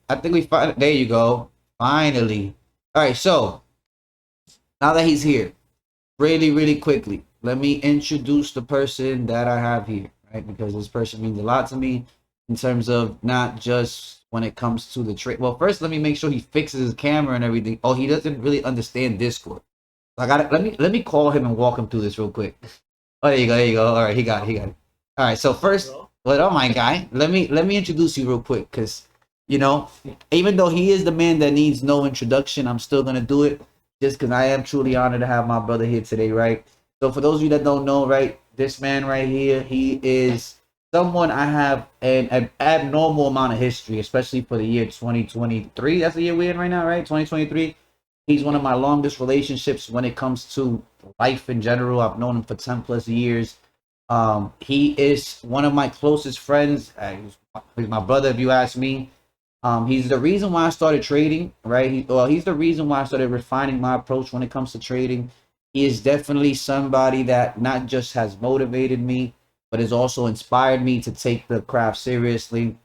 I think we find there you go. Finally. All right, so now that he's here, really, really quickly, let me introduce the person that I have here, right? Because this person means a lot to me in terms of not just when it comes to the trade. Well, first, let me make sure he fixes his camera and everything. Oh, he doesn't really understand Discord. I got it. Let me call him and walk him through this real quick. Oh, there you go. There you go. All right, he got it. All right. So first, Bro. well, oh my guy, let me introduce you real quick, because you know, even though he is the man that needs no introduction, I'm still gonna do it just because I am truly honored to have my brother here today, right? So for those of you that don't know, right, this man right here, he is someone I have an abnormal amount of history, especially for the year 2023. That's the year we're in right now, right? 2023. He's one of my longest relationships when it comes to life in general. I've known him for 10 plus years. He is one of my closest friends. He's my brother, if you ask me. He's the reason why I started trading, right? He's the reason why I started refining my approach when it comes to trading. He is definitely somebody that not just has motivated me, but has also inspired me to take the craft seriously.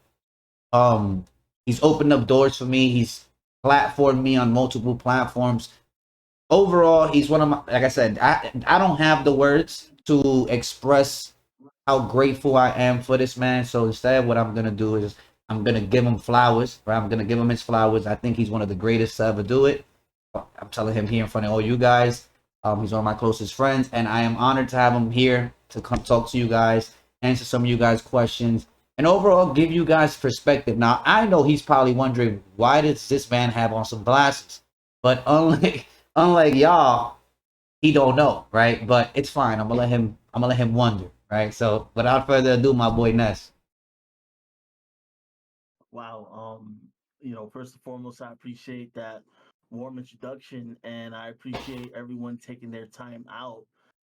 Um, he's opened up doors for me. He's platformed me on multiple platforms. Overall, he's one of my, like I said, I don't have the words to express how grateful I am for this man. So instead, what I'm gonna do is I'm gonna give him flowers, right? I'm gonna give him his flowers. I think he's one of the greatest to ever do it. I'm telling him here in front of all you guys. He's one of my closest friends, and I am honored to have him here to come talk to you guys, answer some of you guys' questions, and overall give you guys perspective. Now, I know he's probably wondering, why does this man have on some glasses? But unlike y'all, he don't know, right? But it's fine. I'm gonna let him wonder, right? So without further ado, my boy Ness. Wow. First and foremost, I appreciate that warm introduction, and I appreciate everyone taking their time out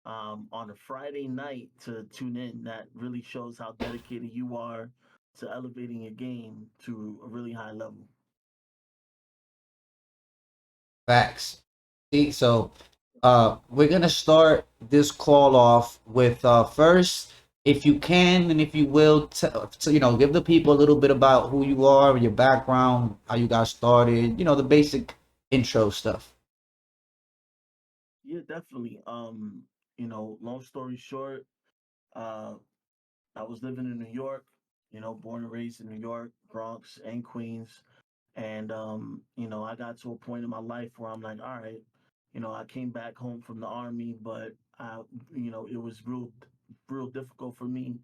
on a Friday night to tune in. That really shows how dedicated you are to elevating your game to a really high level. Facts. See, so we're gonna start this call off with first, if you can and if you will, give the people a little bit about who you are, your background, how you got started, the basic intro stuff. Yeah, definitely. Long story short, uh, I was living in New York. Born and raised in New York, Bronx, and Queens. And I got to a point in my life where I'm like, all right, I came back home from the army, but it was real difficult for me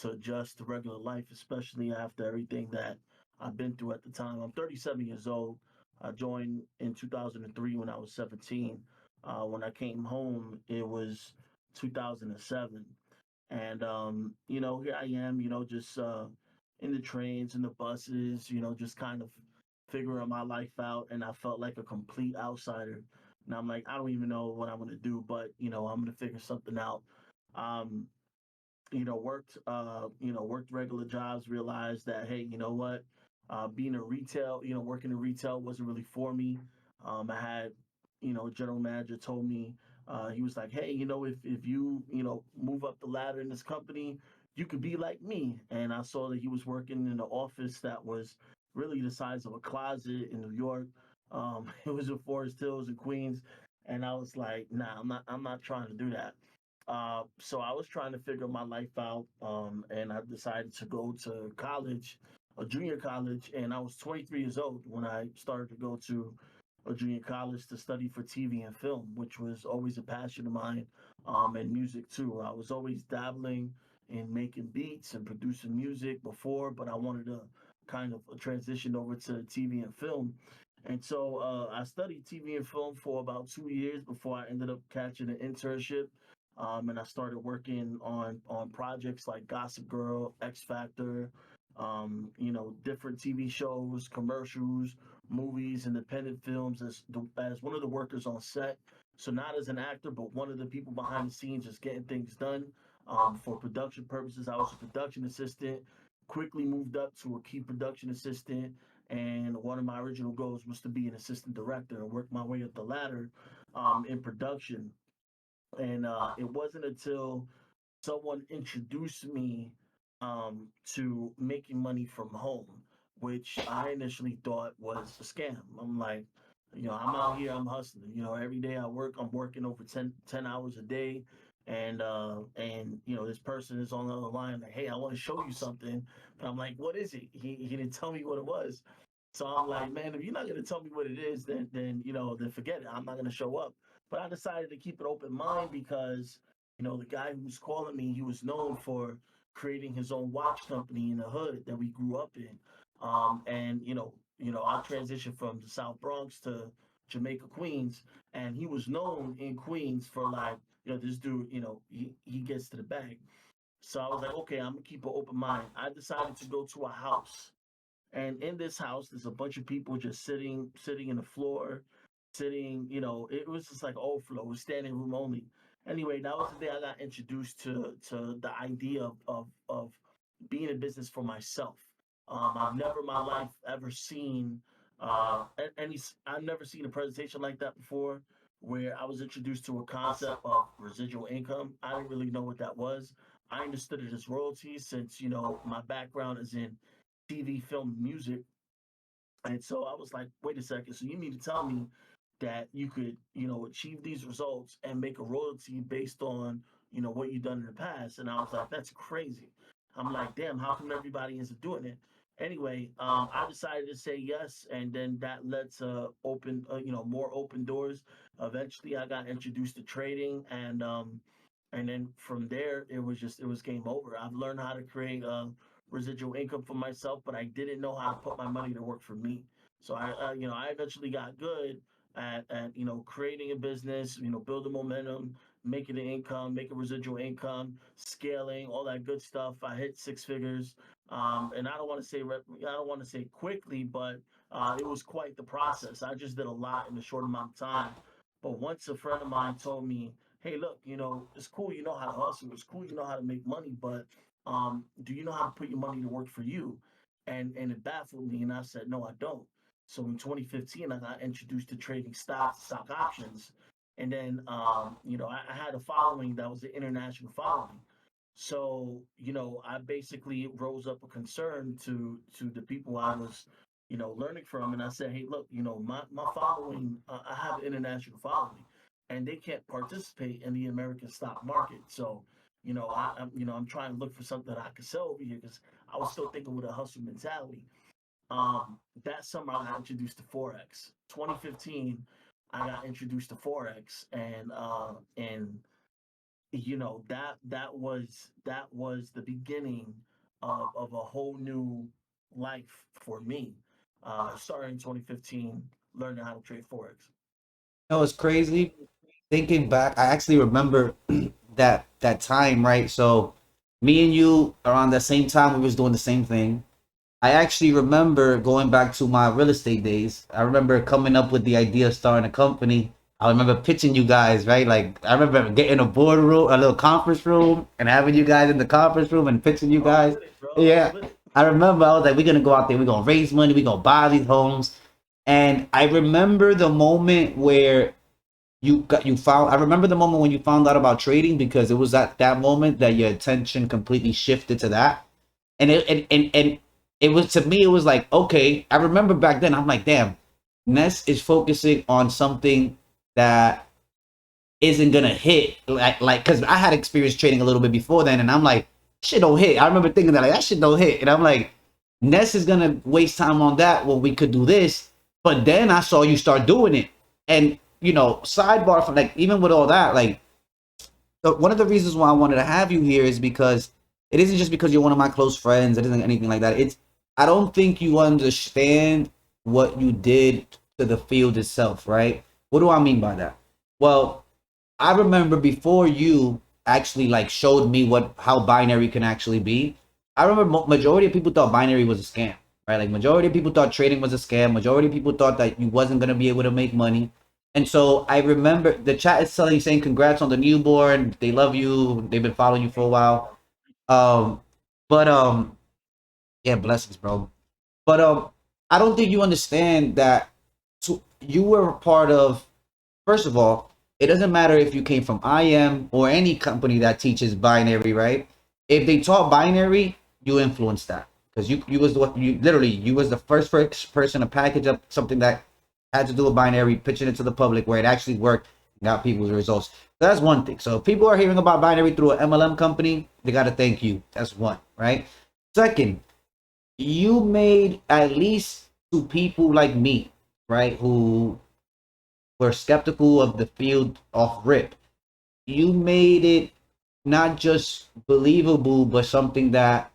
to adjust to regular life, especially after everything that I've been through at the time. I'm 37 years old. I joined in 2003 when I was 17. When I came home, it was 2007. And here I am, just in the trains and the buses, just kind of figuring my life out. And I felt like a complete outsider. And I'm like, I don't even know what I'm gonna do, but I'm gonna figure something out. Um, worked regular jobs, realized that, hey, you know what? Being a retail, working in retail wasn't really for me. I had, a general manager told me, he was like, hey, if you, move up the ladder in this company, you could be like me. And I saw that he was working in an office that was really the size of a closet in New York. It was in Forest Hills in Queens. And I was like, nah, I'm not trying to do that. So I was trying to figure my life out, and I decided to go to college, a junior college, and I was 23 years old when I started to go to a junior college to study for TV and film, which was always a passion of mine, and music too. I was always dabbling in making beats and producing music before, but I wanted to kind of transition over to TV and film. And so I studied TV and film for about 2 years before I ended up catching an internship, and I started working on projects like Gossip Girl, X Factor, different TV shows, commercials, movies, independent films as one of the workers on set. So not as an actor, but one of the people behind the scenes, just getting things done. For production purposes, I was a production assistant. Quickly moved up to a key production assistant, and one of my original goals was to be an assistant director and work my way up the ladder in production. And it wasn't until someone introduced me to making money from home, which I initially thought was a scam. I'm like, I'm out here, I'm hustling. Every day I work, I'm working over 10 hours a day. And this person is on the other line, like, hey, I want to show you something. But I'm like, what is it? He didn't tell me what it was. So I'm like, man, if you're not gonna tell me what it is, then forget it. I'm not gonna show up. But I decided to keep an open mind because, the guy who was calling me, he was known for creating his own watch company in the hood that we grew up in. And I transitioned from the South Bronx to Jamaica, Queens, and he was known in Queens for, like, this dude, he gets to the bag. So I was like, okay, I'm gonna keep an open mind. I decided to go to a house, and in this house, there's a bunch of people just sitting in the floor, sitting. It was just like overflow, it was standing room only. Anyway, that was the day I got introduced to the idea of being in business for myself. I've never in my life ever seen any. I've never seen a presentation like that before, where I was introduced to a concept of residual income. I didn't really know what that was. I understood it as royalties since my background is in TV, film, music. And so I was like, wait a second. So you mean to tell me that you could, achieve these results and make a royalty based on, what you've done in the past? And I was like, that's crazy. I'm like, damn, how come everybody isn't doing it? Anyway, I decided to say yes, and then that led to more open doors. Eventually, I got introduced to trading, and then from there, it was game over. I've learned how to create residual income for myself, but I didn't know how to put my money to work for me. So I eventually got good at creating a business, building momentum, making an income, making residual income, scaling, all that good stuff. I hit six figures, and I don't want to say quickly, but it was quite the process. I just did a lot in a short amount of time. But once a friend of mine told me, hey, look, it's cool, you know how to hustle, it's cool, you know how to make money, but do you know how to put your money to work for you? And it baffled me, and I said, no, I don't. So in 2015, I got introduced to trading stocks, stock options, and then I had a following that was an international following. So I basically rose up a concern to the people I was learning from, and I said, hey, look, my following, I have an international following, and they can't participate in the American stock market. So I'm trying to look for something that I could sell over here because I was still thinking with a hustle mentality. That summer I got introduced to Forex. 2015, I got introduced to Forex, and that was the beginning of a whole new life for me. Starting in 2015, learning how to trade Forex. No, it's crazy. Thinking back, I actually remember that time, right? So me and you around the same time we was doing the same thing. I actually remember going back to my real estate days. I remember coming up with the idea of starting a company. I remember pitching you guys, right? Like I remember getting a boardroom, a little conference room, and having you guys in the conference room and pitching you I was guys. with it, bro. I was Yeah, with it. I remember. I was like, we're gonna go out there, we're gonna raise money, we're gonna buy these homes. And I remember the moment where you found. I remember the moment when you found out about trading because it was at that moment that your attention completely shifted to that, and it was, to me it was like, okay, I remember back then I'm like, damn, Ness is focusing on something that isn't gonna hit, like because I had experience trading a little bit before then, and I'm like, shit don't hit. I remember thinking that, like, that shit don't hit, and I'm like, Ness is gonna waste time on that when we could do this. But then I saw you start doing it, and sidebar from, like, even with all that, like, one of the reasons why I wanted to have you here is because it isn't just because you're one of my close friends. It isn't anything like that. I don't think you understand what you did to the field itself, right? What do I mean by that? Well, I remember before you actually like showed me what how binary can actually be. I remember majority of people thought binary was a scam, right? Like majority of people thought trading was a scam. Majority of people thought that you wasn't gonna be able to make money. And so I remember the chat is saying congrats on the newborn. They love you. They've been following you for a Thank you, while. bro. But yeah, blessings, bro. But I don't think you understand that. So you were a part of. First of all, it doesn't matter if you came from IM or any company that teaches binary, right? If they taught binary, you influence that. because you was what you literally you was the first person to package up something that had to do with binary, pitching it to the public where it actually worked, and got people's results. That's one thing. So if people are hearing about binary through an MLM company, they got to thank you. That's one, right? Second, you made at least to people like me, right, who were skeptical of the field off rip. You made it not just believable, but something that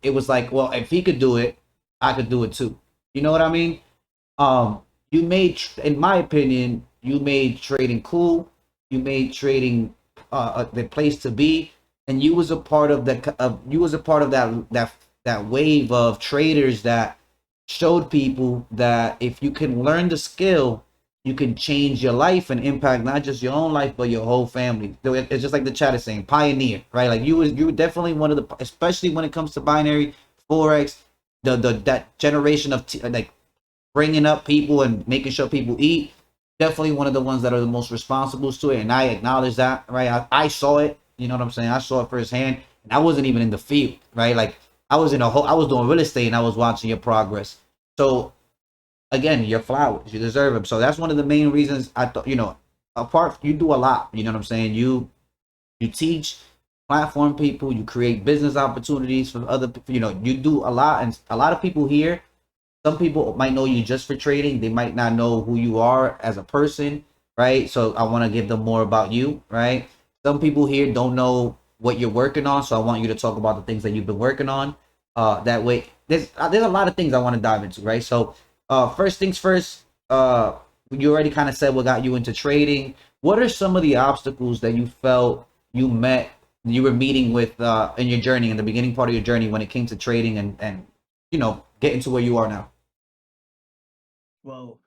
it was like, well, if he could do it, I could do it too. You know what I mean? You made, in my opinion, you made trading cool. You made trading the place to be, and you was a part of you was a part of that wave of traders that showed people that if you can learn the skill, you can change your life and impact not just your own life but your whole family. It's just like the chat is saying, pioneer, right? Like you were definitely one of the, especially when it comes to binary forex, the that generation of like bringing up people and making sure people eat. Definitely one of the ones that are the most responsible to it, and I acknowledge that, right? I saw it, you know what I'm saying? I saw it firsthand, and I wasn't even in the field, right? Like I was doing real estate, and I was watching your progress. So again, your flowers, you deserve them. So that's one of the main reasons I thought, apart you do a lot, you know what I'm saying? You teach, platform people, you create business opportunities for other people, you do a lot, and a lot of people here, some people might know you just for trading. They might not know who you are as a person, right? So I want to give them more about you, right? Some people here don't know what you're working on, so I want you to talk about the things that you've been working on. That way, there's a lot of things I want to dive into, right? So, first things first. You already kind of said what got you into trading. What are some of the obstacles that you felt you were meeting with in your journey, in the beginning part of your journey, when it came to trading and getting to where you are now? Well,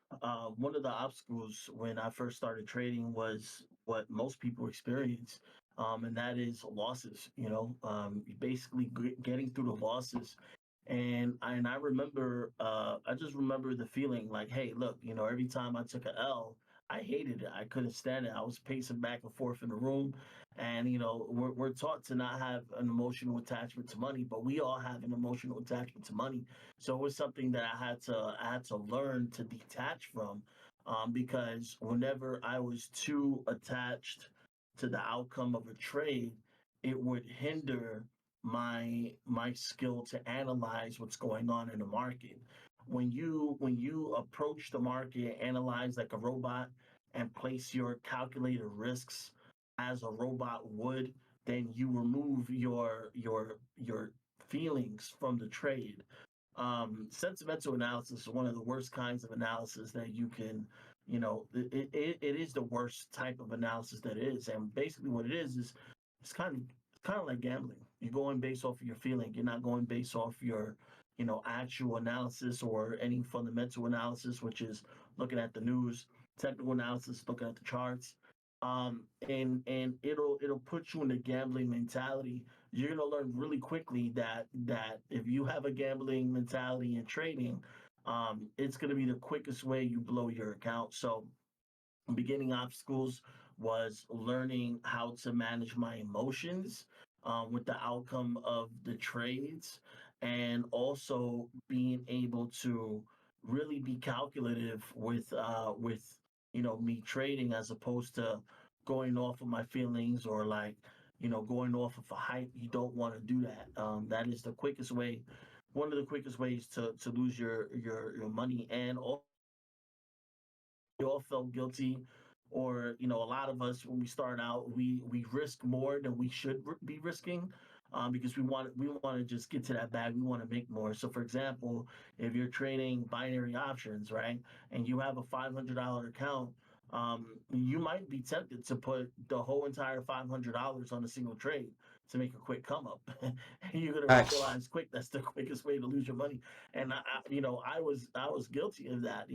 one of the obstacles when I first started trading was what most people experience, and that is losses. Basically getting through the losses. And I remember, I just remember the feeling like, hey, look, every time I took a L, I hated it. I couldn't stand it. I was pacing back and forth in the room, and we're taught to not have an emotional attachment to money, but we all have an emotional attachment to money. So it was something that I had to learn to detach from, because whenever I was too attached to the outcome of a trade, it would hinder my skill to analyze what's going on in the market. When you approach the market, analyze like a robot, and place your calculated risks as a robot would, then you remove your feelings from the trade. Sentimental analysis is one of the worst kinds of analysis that you can, it is the worst type of analysis that is. And basically what it is it's kind of like gambling. You're going based off of your feeling. You're not going based off your, actual analysis or any fundamental analysis, which is looking at the news, technical analysis, looking at the charts. And it'll put you in a gambling mentality. You're gonna learn really quickly that if you have a gambling mentality in trading, it's gonna be the quickest way you blow your account. So beginning obstacles was learning how to manage my emotions, with the outcome of the trades, and also being able to really be calculative with me trading, as opposed to going off of my feelings, or like going off of a hype. You don't want to do that. That is the quickest way, one of the quickest ways to lose your money. And we all felt guilty, or a lot of us, when we start out, we risk more than we should be risking, because we want to just get to that bag. We want to make more. So for example, if you're trading binary options, right, and you have a $500 account, you might be tempted to put the whole entire $500 on a single trade to make a quick come up. And you're gonna Facts. realize quick that's the quickest way to lose your money. And I was guilty of that.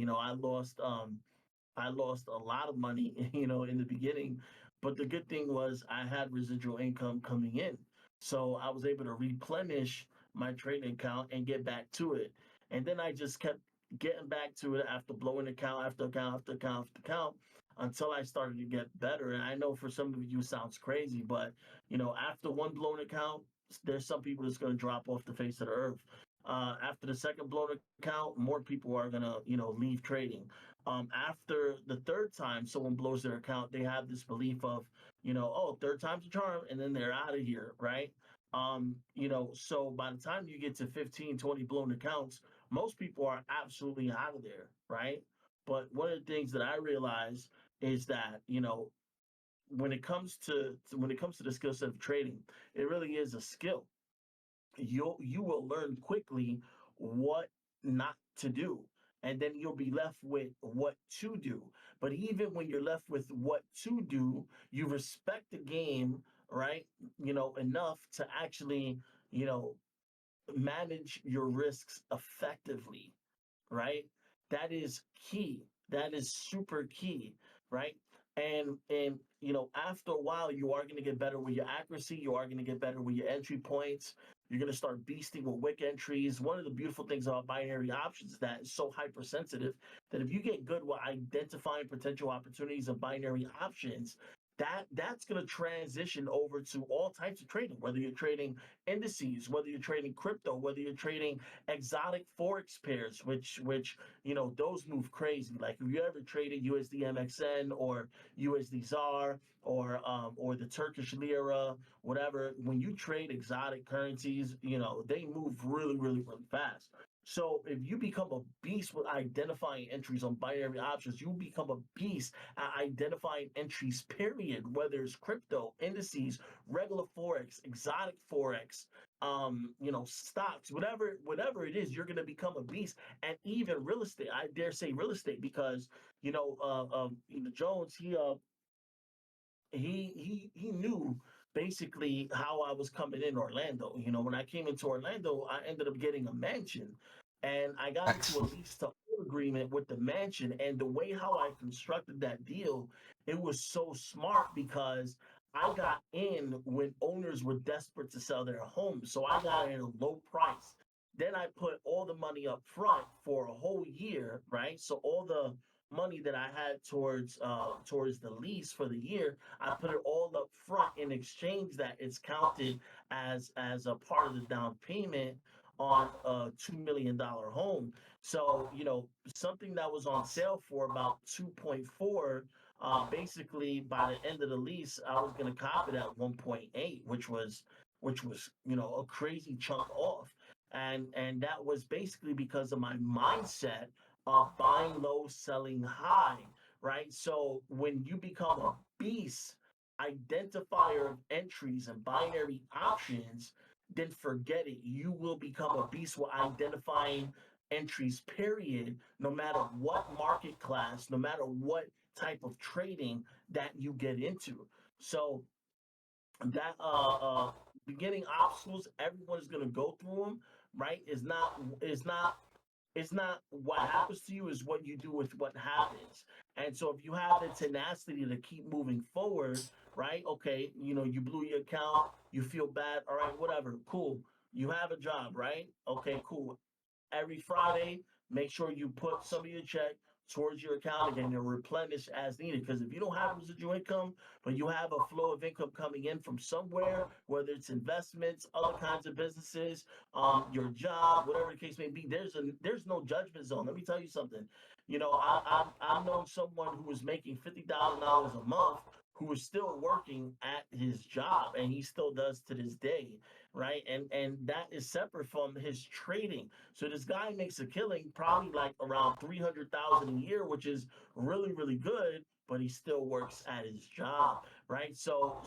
I lost a lot of money, in the beginning. But the good thing was I had residual income coming in. So I was able to replenish my trading account and get back to it. And then I just kept getting back to it after blowing account after account after account after account, until I started to get better. And I know for some of you it sounds crazy, but after one blown account, there's some people that's going to drop off the face of the earth. After the second blown account, more people are gonna, leave trading. After the third time someone blows their account, they have this belief of, oh, third time's a charm, and then they're out of here, right? So by the time you get to 15, 20 blown accounts, most people are absolutely out of there, right? But one of the things that I realize is that, when it comes to the skill set of trading, it really is a skill. You will learn quickly what not to do, and then you'll be left with what to do. But even when you're left with what to do, you respect the game, right? Enough to actually, you know manage your risks effectively, right? That is key. That is super key, right? And after a while, you are going to get better with your accuracy. You are going to get better with your entry points. You're going to start beasting with wick entries. One of the beautiful things about binary options is that it's so hypersensitive that if you get good with identifying potential opportunities of binary options, that's going to transition over to all types of trading, whether you're trading indices, whether you're trading crypto, whether you're trading exotic forex pairs, which those move crazy. Like if you ever traded USD MXN or USD ZAR or the Turkish lira, whatever, when you trade exotic currencies, they move really, really, really fast. So if you become a beast with identifying entries on binary options, you become a beast at identifying entries, period, whether it's crypto, indices, regular forex, exotic forex, stocks, whatever it is, you're gonna become a beast. And even real estate, I dare say real estate, because Jones, he knew basically how I was coming in Orlando. When I came into Orlando, I ended up getting a mansion, and I got into Facts. a lease to own agreement with the mansion. And the way how I constructed that deal, it was so smart because I got in when owners were desperate to sell their homes, so I got in at a low price. Then I put all the money up front for a whole year, right? So all the money that I had towards the lease for the year, I put it all up front. In exchange, that it's counted as a part of the down payment on a $2 million home. So something that was on sale for about 2.4. Basically, by the end of the lease, I was going to cop it at 1.8, which was a crazy chunk off. And that was basically because of my mindset of buying low, selling high, right? So when you become a beast identifier of entries and binary options, then forget it. You will become a beast with identifying entries, period, no matter what market class, no matter what type of trading that you get into. So that beginning obstacles, everyone's gonna go through them, right? It's not what happens to you, is what you do with what happens. And so if you have the tenacity to keep moving forward, right? Okay, you blew your account, you feel bad, all right, whatever, cool. You have a job, right? Okay, cool. Every Friday, make sure you put some of your check towards your account again and replenish as needed. Because if you don't have residual income, but you have a flow of income coming in from somewhere, whether it's investments, other kinds of businesses, your job, whatever the case may be, there's no judgment zone. Let me tell you something. I've known someone who was making $50,000 a month, who was still working at his job, and he still does to this day, right? And that is separate from his trading. So this guy makes a killing, probably like around 300,000 a year, which is really, really good. But he still works at his job, right? So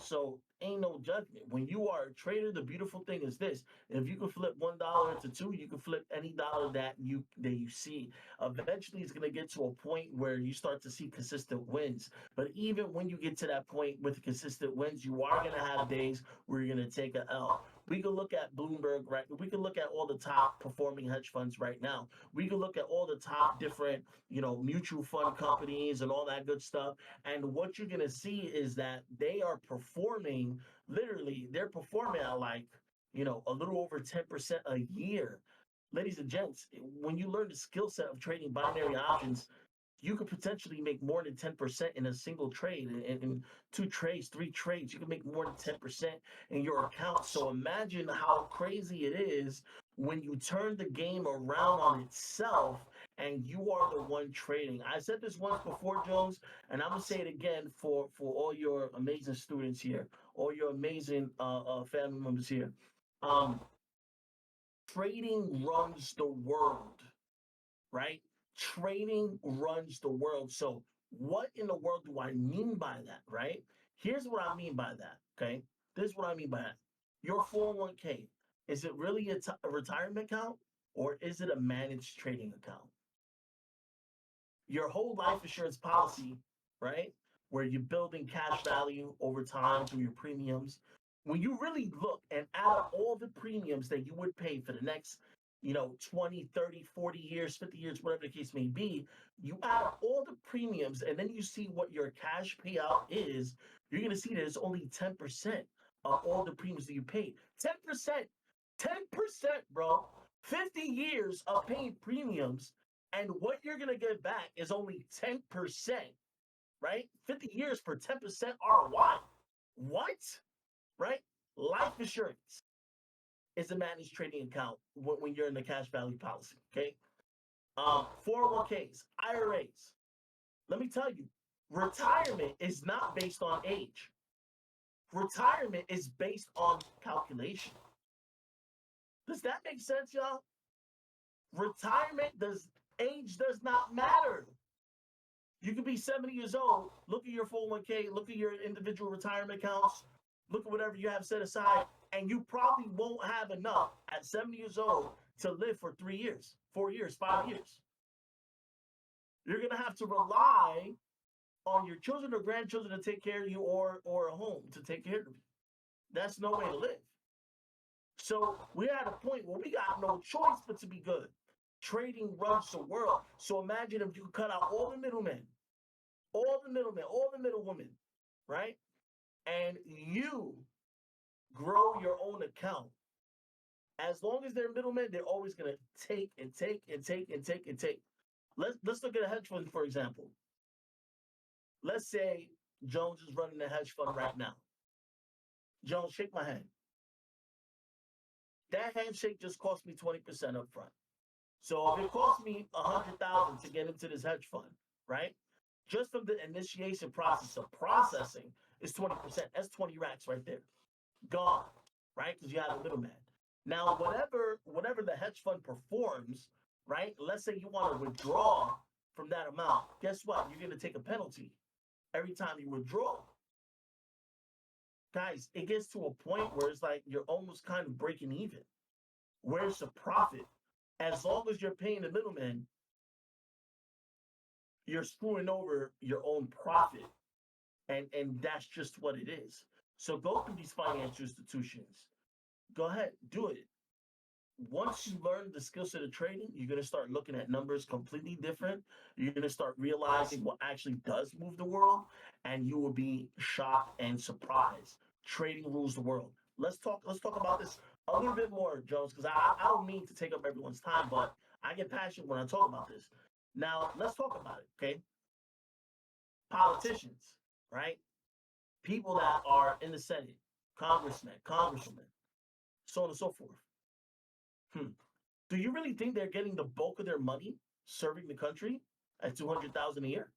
ain't no judgment. When you are a trader, the beautiful thing is this: if you can flip $1 into two, you can flip any dollar that you see. Eventually, it's gonna get to a point where you start to see consistent wins. But even when you get to that point with consistent wins, you are gonna have days where you're gonna take a L. We can look at Bloomberg, right? We can look at all the top performing hedge funds right now. We can look at all the top different, mutual fund companies and all that good stuff. And what you're going to see is that they are performing, literally, they're performing at like, a little over 10% a year. Ladies and gents, when you learn the skill set of trading binary options, you could potentially make more than 10% in a single trade. In two trades, three trades, you can make more than 10% in your account. So imagine how crazy it is when you turn the game around on itself and you are the one trading. I said this once before, Jones, and I'm gonna say it again for all your amazing students here, all your amazing family members here. Um, Trading runs the world, right? Trading runs the world. So, what in the world do I mean by that, right? Here's what I mean by that, okay? This is what I mean by that. Your 401k, is it really a retirement account or is it a managed trading account? Your whole life insurance policy, right? Where you're building cash value over time through your premiums. When you really look and add up all the premiums that you would pay for the next, 20, 30, 40 years, 50 years, whatever the case may be, you add up all the premiums and then you see what your cash payout is, you're going to see that it's only 10% of all the premiums that you paid. 10%, 10%, bro. 50 years of paying premiums and what you're going to get back is only 10%, right? 50 years for 10% ROI. What? Right? Life insurance is a managed trading account when you're in the cash value policy, okay? 401ks, IRAs. Let me tell you, retirement is not based on age. Retirement is based on calculation. Does that make sense, y'all? Retirement age does not matter. You could be 70 years old, look at your 401k, look at your individual retirement accounts, look at whatever you have set aside, and you probably won't have enough at 70 years old to live for 3 years, 4 years, 5 years. You're going to have to rely on your children or grandchildren to take care of you or a home to take care of you. That's no way to live. So we're at a point where we got no choice but to be good. Trading runs the world. So imagine if you cut out all the middlemen, all the middlewomen, right? And you grow your own account. As long as they're middlemen, they're always gonna take and take and take and take and take. Let's look at a hedge fund, for example. Let's say Jones is running a hedge fund right now. Jones, shake my hand. That handshake just cost me 20% up front. So if it cost me 100,000 to get into this hedge fund, right? Just from the initiation process of processing is 20%. That's 20 racks right there. Gone, right? Because you have a middleman. Now, whatever the hedge fund performs, right? Let's say you want to withdraw from that amount. Guess what? You're going to take a penalty every time you withdraw. Guys, it gets to a point where it's like you're almost kind of breaking even. Where's the profit? As long as you're paying the middleman, you're screwing over your own profit. And that's just what it is. So go through these financial institutions. Go ahead, do it. Once you learn the skill set of trading, you're going to start looking at numbers completely different. You're going to start realizing what actually does move the world, and you will be shocked and surprised. Trading rules the world. Let's talk about this a little bit more, Jones, because I don't mean to take up everyone's time, but I get passionate when I talk about this. Now, let's talk about it, okay? Politicians, right? People that are in the Senate, congressmen, congresswomen, so on and so forth. Hmm. Do you really think they're getting the bulk of their money serving the country at 200,000 a year?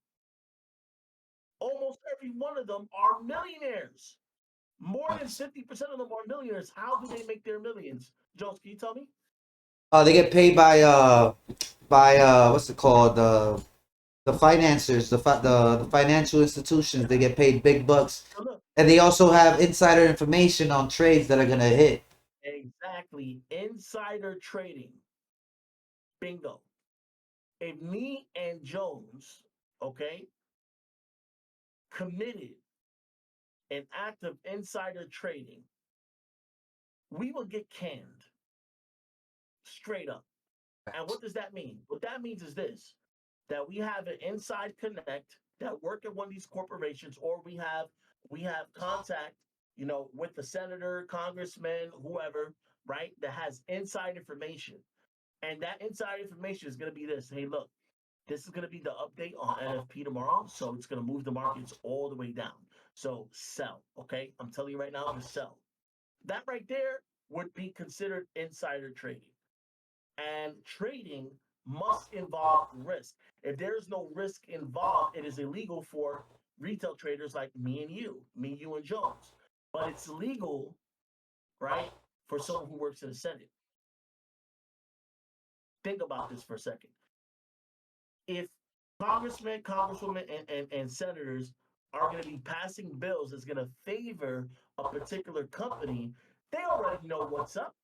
Almost every one of them are millionaires. More than 50% of them are millionaires. How do they make their millions? Jones, can you tell me? They get paid by what's it called, the financiers, the financial institutions. They get paid big bucks, So look, and they also have insider information on trades that are gonna hit. exactly. Insider trading. Bingo. If me and Jones, okay, committed an act of insider trading, we will get canned straight up. And what does that mean? What that means is this, that we have an inside connect that work at one of these corporations, or we have contact, with the senator, congressman, whoever, right, that has inside information. And that inside information is going to be this. Hey, look, This is going to be the update on NFP tomorrow. So it's going to move the markets all the way down. So sell. Okay. I'm telling you right now, just sell. That right there would be considered insider trading. And trading must involve risk. If there's no risk involved, it is illegal for retail traders like me and me, you, and Jones. But it's legal, right, for someone who works in the Senate. Think about this for a second. If congressmen, congresswomen, and senators are going to be passing bills that's going to favor a particular company, they already know what's up.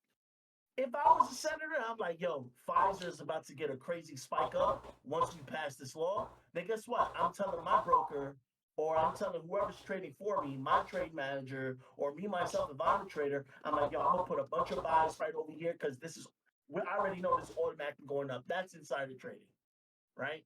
If I was a senator, I'm like, yo, Pfizer is about to get a crazy spike up once we pass this law. Then guess what? I'm telling my broker, or I'm telling whoever's trading for me, my trade manager, or me myself, if I'm a trader, I'm like, yo, I'm gonna put a bunch of buys right over here because this is, I already know this is automatically going up. That's insider trading, right?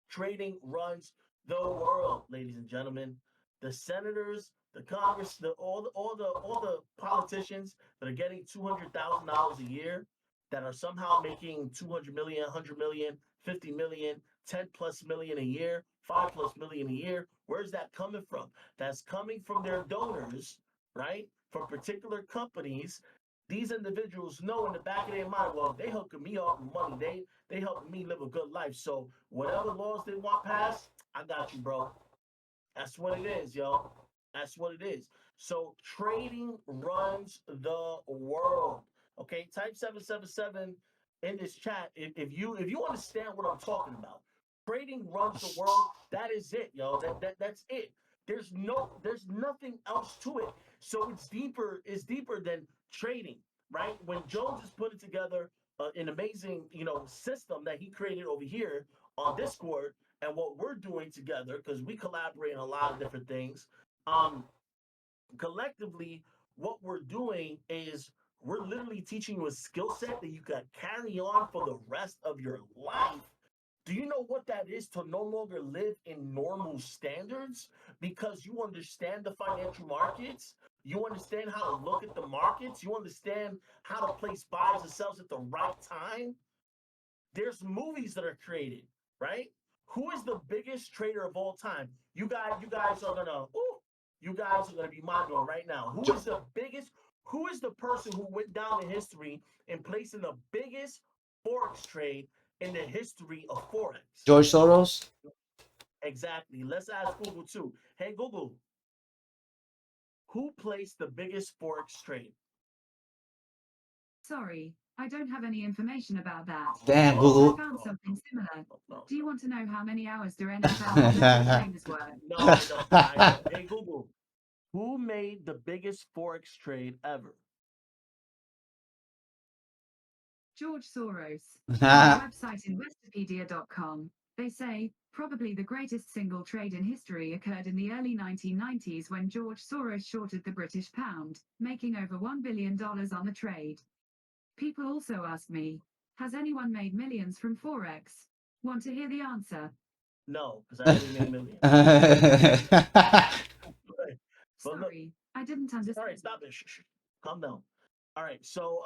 Trading runs the world, ladies and gentlemen. The senators, the Congress, all the politicians that are getting $200,000 a year, that are somehow making 200 million, 100 million, 50 million, 10 plus million a year, 5 plus million a year. Where's that coming from? That's coming from their donors, right? From particular companies. These individuals know in the back of their mind, well, they hooking me up with money. They helping me live a good life. So whatever laws they want passed, I got you, bro. That's what it is, yo. That's what it is. So trading runs the world. Okay, type 777 in this chat if you understand what I'm talking about. Trading runs the world. That is it, yo. That's it. There's nothing else to it. So it's deeper than trading, right? When Jones is putting together an amazing, system that he created over here on Discord, and what we're doing together, because we collaborate on a lot of different things. Um, Collectively, what we're doing is we're literally teaching you a skill set that you can carry on for the rest of your life. Do you know what that is to no longer live in normal standards because you understand the financial markets? You understand how to look at the markets. You understand how to place buys and sells at the right time. There's movies that are created, right? Who is the biggest trader of all time? You guys are gonna, you guys are gonna be mind blown right now. Who is the biggest? Who is the person who went down in history and placed in the biggest forex trade in the history of forex? George Soros. Exactly. Let's ask Google too. Hey Google, who placed the biggest forex trade? Sorry, I don't have any information about that. Damn, Oh, I Google. found something similar. no, Do you want to know how many hours do NFL Hall of Famers work? no, I don't. I don't. Hey Google, who made the biggest forex trade ever? George Soros. On the website investopedia.com, they say probably the greatest single trade in history occurred in the early 1990s when George Soros shorted the British pound, making over $1 billion on the trade. People also ask me, has anyone made millions from Forex? Want to hear the answer? No, because I already made millions. But look, Sorry, I didn't all understand. right, stop it. Shh. Calm down. All right, so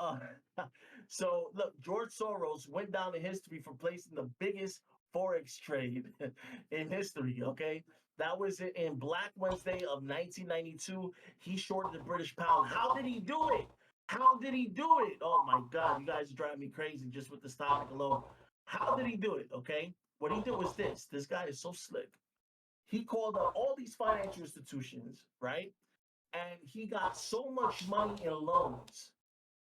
so look, George Soros went down in history for placing the biggest forex trade in history. Okay, that was in Black Wednesday of 1992. He shorted the British pound. How did he do it? How did he do it? Oh my God, you guys drive me crazy just with this topic alone. How did he do it? Okay, what he did was this. This guy is so slick. He called up all these financial institutions, right? And he got so much money in loans.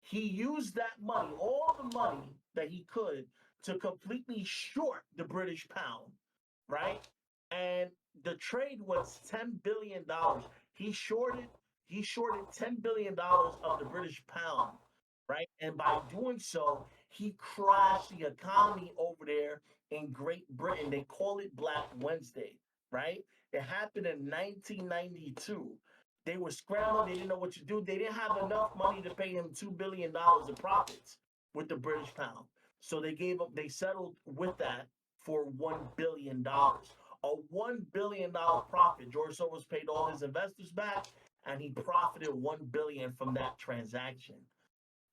He used that money, all the money that he could, to completely short the British pound, right? And the trade was $10 billion. He shorted he shorted $10 billion of the British pound, right? And by doing so, he crashed the economy over there in Great Britain. They call it Black Wednesday, right? It happened in 1992. They were scrambling. They didn't know what to do. They didn't have enough money to pay him $2 billion in profits with the British pound. So they gave up. They settled with that for $1 billion. A $1 billion profit. George Soros paid all his investors back, and he profited $1 billion from that transaction.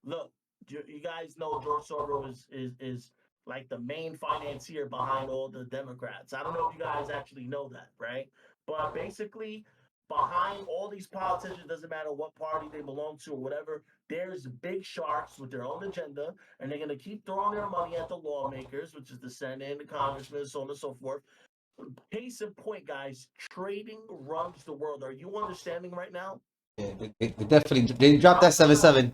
Look, you guys know George Soros is like the main financier behind all the Democrats. I don't know if you guys actually know that, right? But basically, behind all these politicians, doesn't matter what party they belong to or whatever, there's big sharks with their own agenda, and they're going to keep throwing their money at the lawmakers, which is the Senate and the congressmen, so on and so forth. Case in point, guys, trading runs the world. Are you understanding right now? Yeah, they definitely they dropped that 7-7.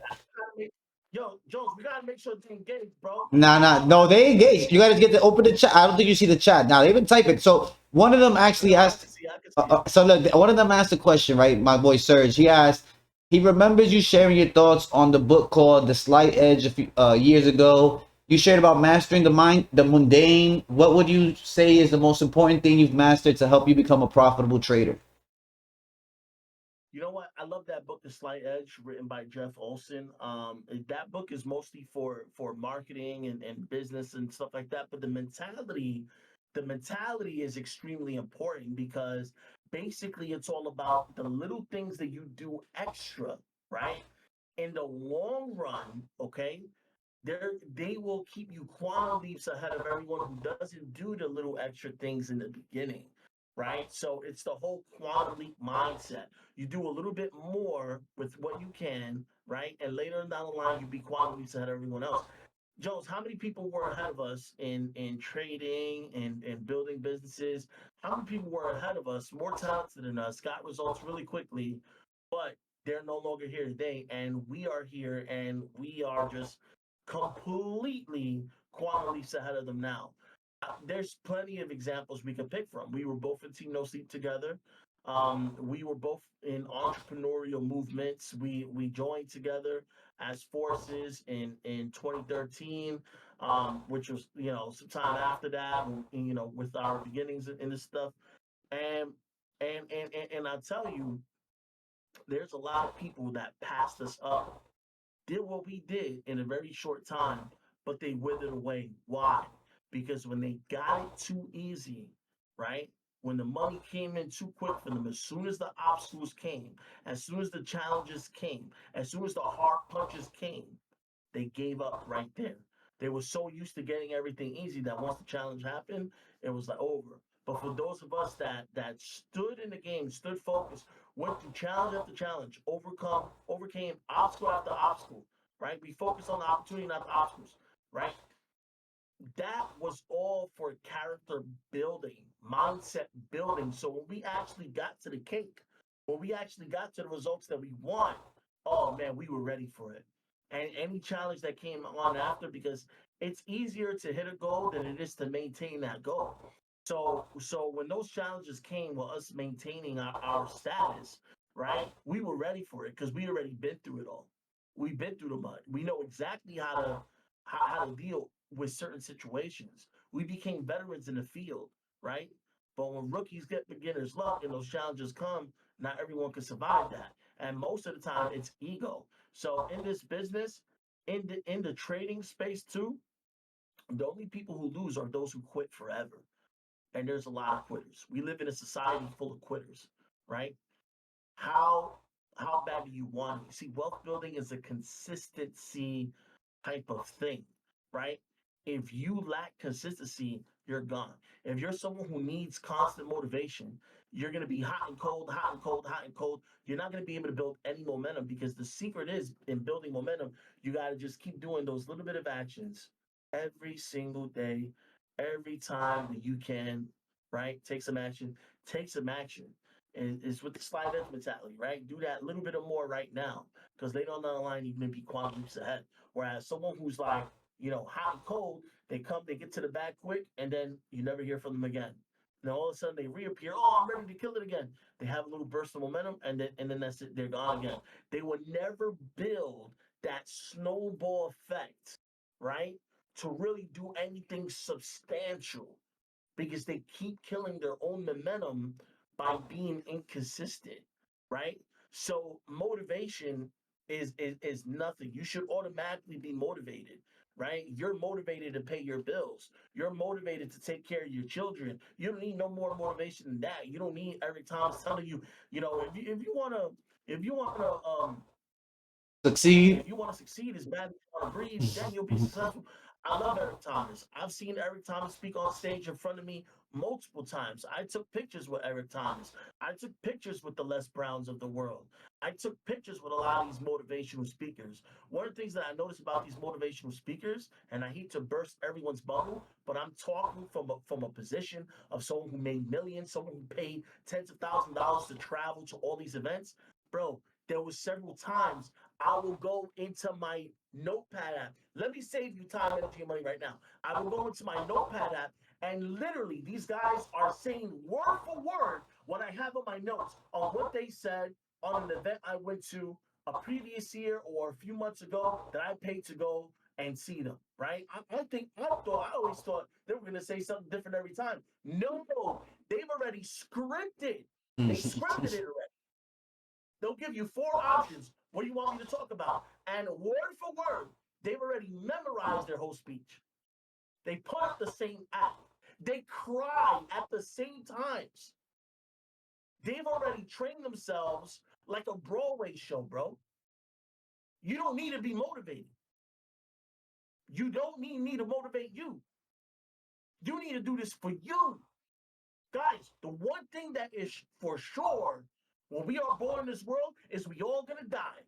Yo, Jones, we gotta make sure they engage, bro. No, they engaged. You gotta get to open the chat. I don't think you see the chat. Now they've been typing. So one of them actually asked. I can see it. So look, one of them asked a question, right? My boy Serge. He asked. He remembers you sharing your thoughts on the book called The Slight Edge a few years ago. You shared about mastering the mind, the mundane. What would you say is the most important thing you've mastered to help you become a profitable trader? You know what? I love that book, The Slight Edge, written by Jeff Olson. That book is mostly for marketing and business and stuff like that. But the mentality is extremely important because basically it's all about the little things that you do extra, right? In the long run, okay, they will keep you quantum leaps ahead of everyone who doesn't do the little extra things in the beginning, right? So it's the whole quantum leap mindset. You do a little bit more with what you can, right? And later down the line, you be quantum leaps ahead of everyone else. Jones, how many people were ahead of us in trading and building businesses? How many people were ahead of us, more talented than us, got results really quickly, but they're no longer here today, and we are here, and we are just completely quantum leaps ahead of them now. There's plenty of examples we can pick from. We were both in Team No Sleep together. We were both in entrepreneurial movements. We joined together as forces in 2013, which was sometime after that, with our beginnings in this stuff. And and I tell you, there's a lot of people that passed us up, did what we did in a very short time, but they withered away. Why? Because when they got it too easy, right? When the money came in too quick for them, as soon as the obstacles came, as soon as the challenges came, as soon as the hard punches came, they gave up right there. They were so used to getting everything easy that once the challenge happened, it was like over. But for those of us that stood in the game, stood focused, went through challenge after challenge, overcame obstacle after obstacle, right? We focused on the opportunity, not the obstacles, right? That was all for character building, mindset building. So when we actually got to the cake, when we actually got to the results that we want, oh man, we were ready for it. And any challenge that came on after, because it's easier to hit a goal than it is to maintain that goal. So when those challenges came with us maintaining our status, right? We were ready for it because we already been through it all. We've been through the mud. We know exactly how to deal with certain situations. We became veterans in the field, right? But when rookies get beginner's luck and those challenges come, not everyone can survive that. And most of the time, it's ego. So in this business, in the trading space too, the only people who lose are those who quit forever. And there's a lot of quitters. We live in a society full of quitters, right? How how bad do you want it? See, wealth building is a consistency type of thing, right? If you lack consistency, you're gone. If you're someone who needs constant motivation, you're going to be hot and cold, hot and cold, hot and cold. You're not going to be able to build any momentum because the secret is in building momentum, you got to just keep doing those little bit of actions every single day, every time that you can, right? Take some action. And it's with the slide edge mentality, right? Do that little bit of more right now because later on down the line, you can be quantum leaps ahead. Whereas someone who's like, hot and cold, they get to the back quick, and then you never hear from them again. And all of a sudden they reappear. Oh, I'm ready to kill it again. They have a little burst of momentum, and then that's it. They're gone again. They would never build that snowball effect, right? To really do anything substantial because they keep killing their own momentum by being inconsistent, right? So motivation is nothing. You should automatically be motivated, right? You're motivated to pay your bills. You're motivated to take care of your children. You don't need no more motivation than that. You don't need every time telling you, if you want to Succeed. succeed as bad as you want to breathe, then you'll be successful. I love Eric Thomas. I've seen Eric Thomas speak on stage in front of me multiple times. I took pictures with Eric Thomas. I took pictures with the Les Browns of the world. I took pictures with a lot of these motivational speakers. One of the things that I notice about these motivational speakers, and I hate to burst everyone's bubble, but I'm talking from a position of someone who made millions, someone who paid tens of thousands of dollars to travel to all these events. Bro, there was several times I will go into my notepad app. Let me save you time, energy, and money right now. I will go into my notepad app, and literally, these guys are saying word for word what I have on my notes on what they said on an event I went to a previous year or a few months ago that I paid to go and see them. Right? I always thought they were going to say something different every time. No, they've already scripted. They scripted it already. They'll give you four options. What do you want me to talk about? And word for word, they've already memorized their whole speech. They put up the same act. They cry at the same times. They've already trained themselves like a Broadway show, bro. You don't need to be motivated. You don't need me to motivate you. You need to do this for you. Guys, the one thing that is for sure when we are born in this world is we all gonna die.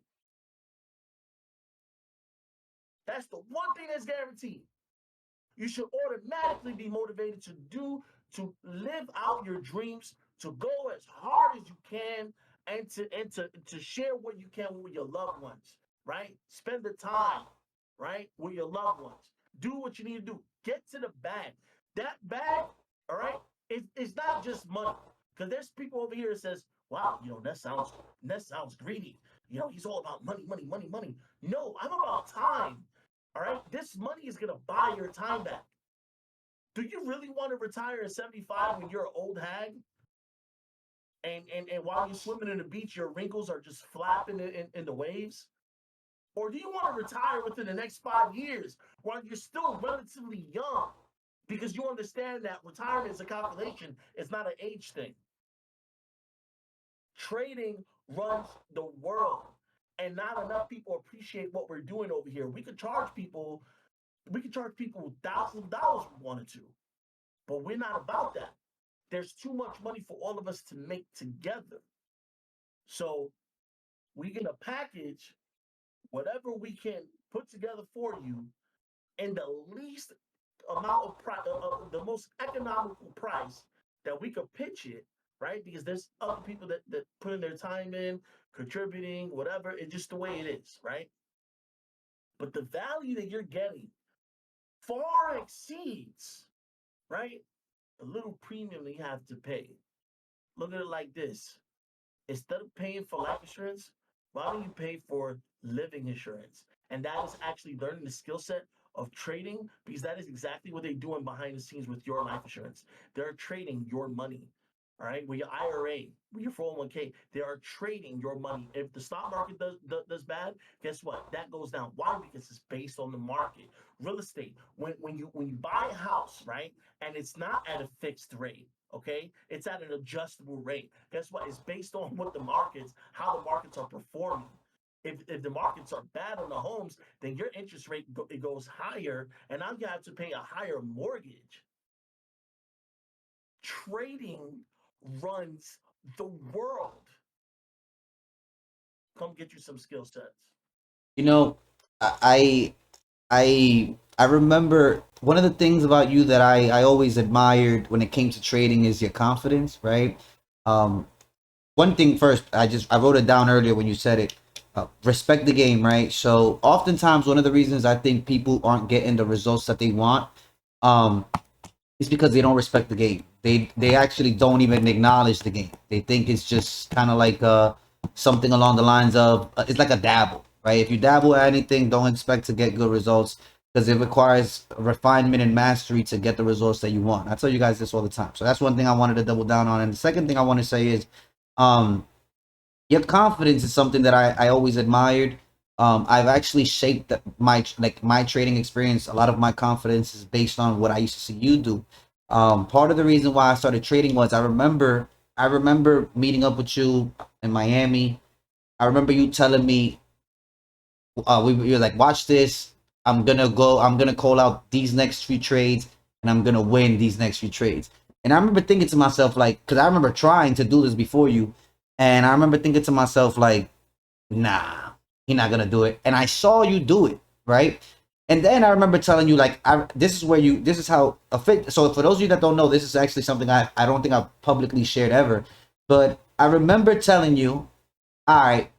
That's the one thing that's guaranteed. You should automatically be motivated to live out your dreams, to go as hard as you can, and to share what you can with your loved ones, right? Spend the time, right, with your loved ones. Do what you need to do. Get to the bag. That bag, all right, it's not just money. Because there's people over here that says, wow, Ness sounds greedy. He's all about money, money, money, money. No, I'm about time. All right, this money is gonna buy your time back. Do you really want to retire at 75 when you're an old hag? And while you're swimming in the beach, your wrinkles are just flapping in the waves? Or do you want to retire within the next 5 years while you're still relatively young? Because you understand that retirement is a calculation, it's not an age thing. Trading runs the world. And not enough people appreciate what we're doing over here. We could charge people thousands of dollars if we wanted to, but we're not about that. There's too much money for all of us to make together. So we're going to package whatever we can put together for you in the least amount of price, the most economical price that we could pitch it, right? Because there's other people that putting their time in, contributing, whatever. It's just the way it is, right? But the value that you're getting far exceeds, right, the little premium that you have to pay. Look at it like this. Instead of paying for life insurance, why don't you pay for living insurance? And that is actually learning the skill set of trading, because that is exactly what they're doing behind the scenes with your life insurance. They're trading your money. All right, with your IRA, with your 401k, they are trading your money. If the stock market does bad, guess what? That goes down. Why? Because it's based on the market. Real estate. When you buy a house, right, and it's not at a fixed rate, okay, it's at an adjustable rate. Guess what? It's based on how the markets are performing. If the markets are bad on the homes, then your interest rate it goes higher, and now you have to pay a higher mortgage. Trading runs the world. Come get you some skill sets. You know, I I remember one of the things about you that I always admired when it came to trading is your confidence, right? Um, One thing first, I wrote it down earlier when you said it. Respect the game, right? So oftentimes one of the reasons I think people aren't getting the results that they want, um, is because they don't respect the game. They actually don't even acknowledge the game. They think it's just kind of like something along the lines of it's like a dabble, right? If you dabble at anything, don't expect to get good results because it requires refinement and mastery to get the results that you want. I tell you guys this all the time. So that's one thing I wanted to double down on. And the second thing I want to say is, um, your confidence is something that I always admired. I've actually shaped my trading experience. A lot of my confidence is based on what I used to see you do. Part of the reason why I started trading was I remember meeting up with you in Miami. I remember you telling me, you're like, watch this. I'm gonna call out these next few trades, and I'm gonna win these next few trades. And I remember thinking to myself, like, because I remember trying to do this before you, and I remember thinking to myself, like, nah, he's not gonna do it. And I saw you do it, right? And then I remember telling you, like, this is how a fit. So for those of you that don't know, this is actually something I don't think I've publicly shared ever. But I remember telling you, all right,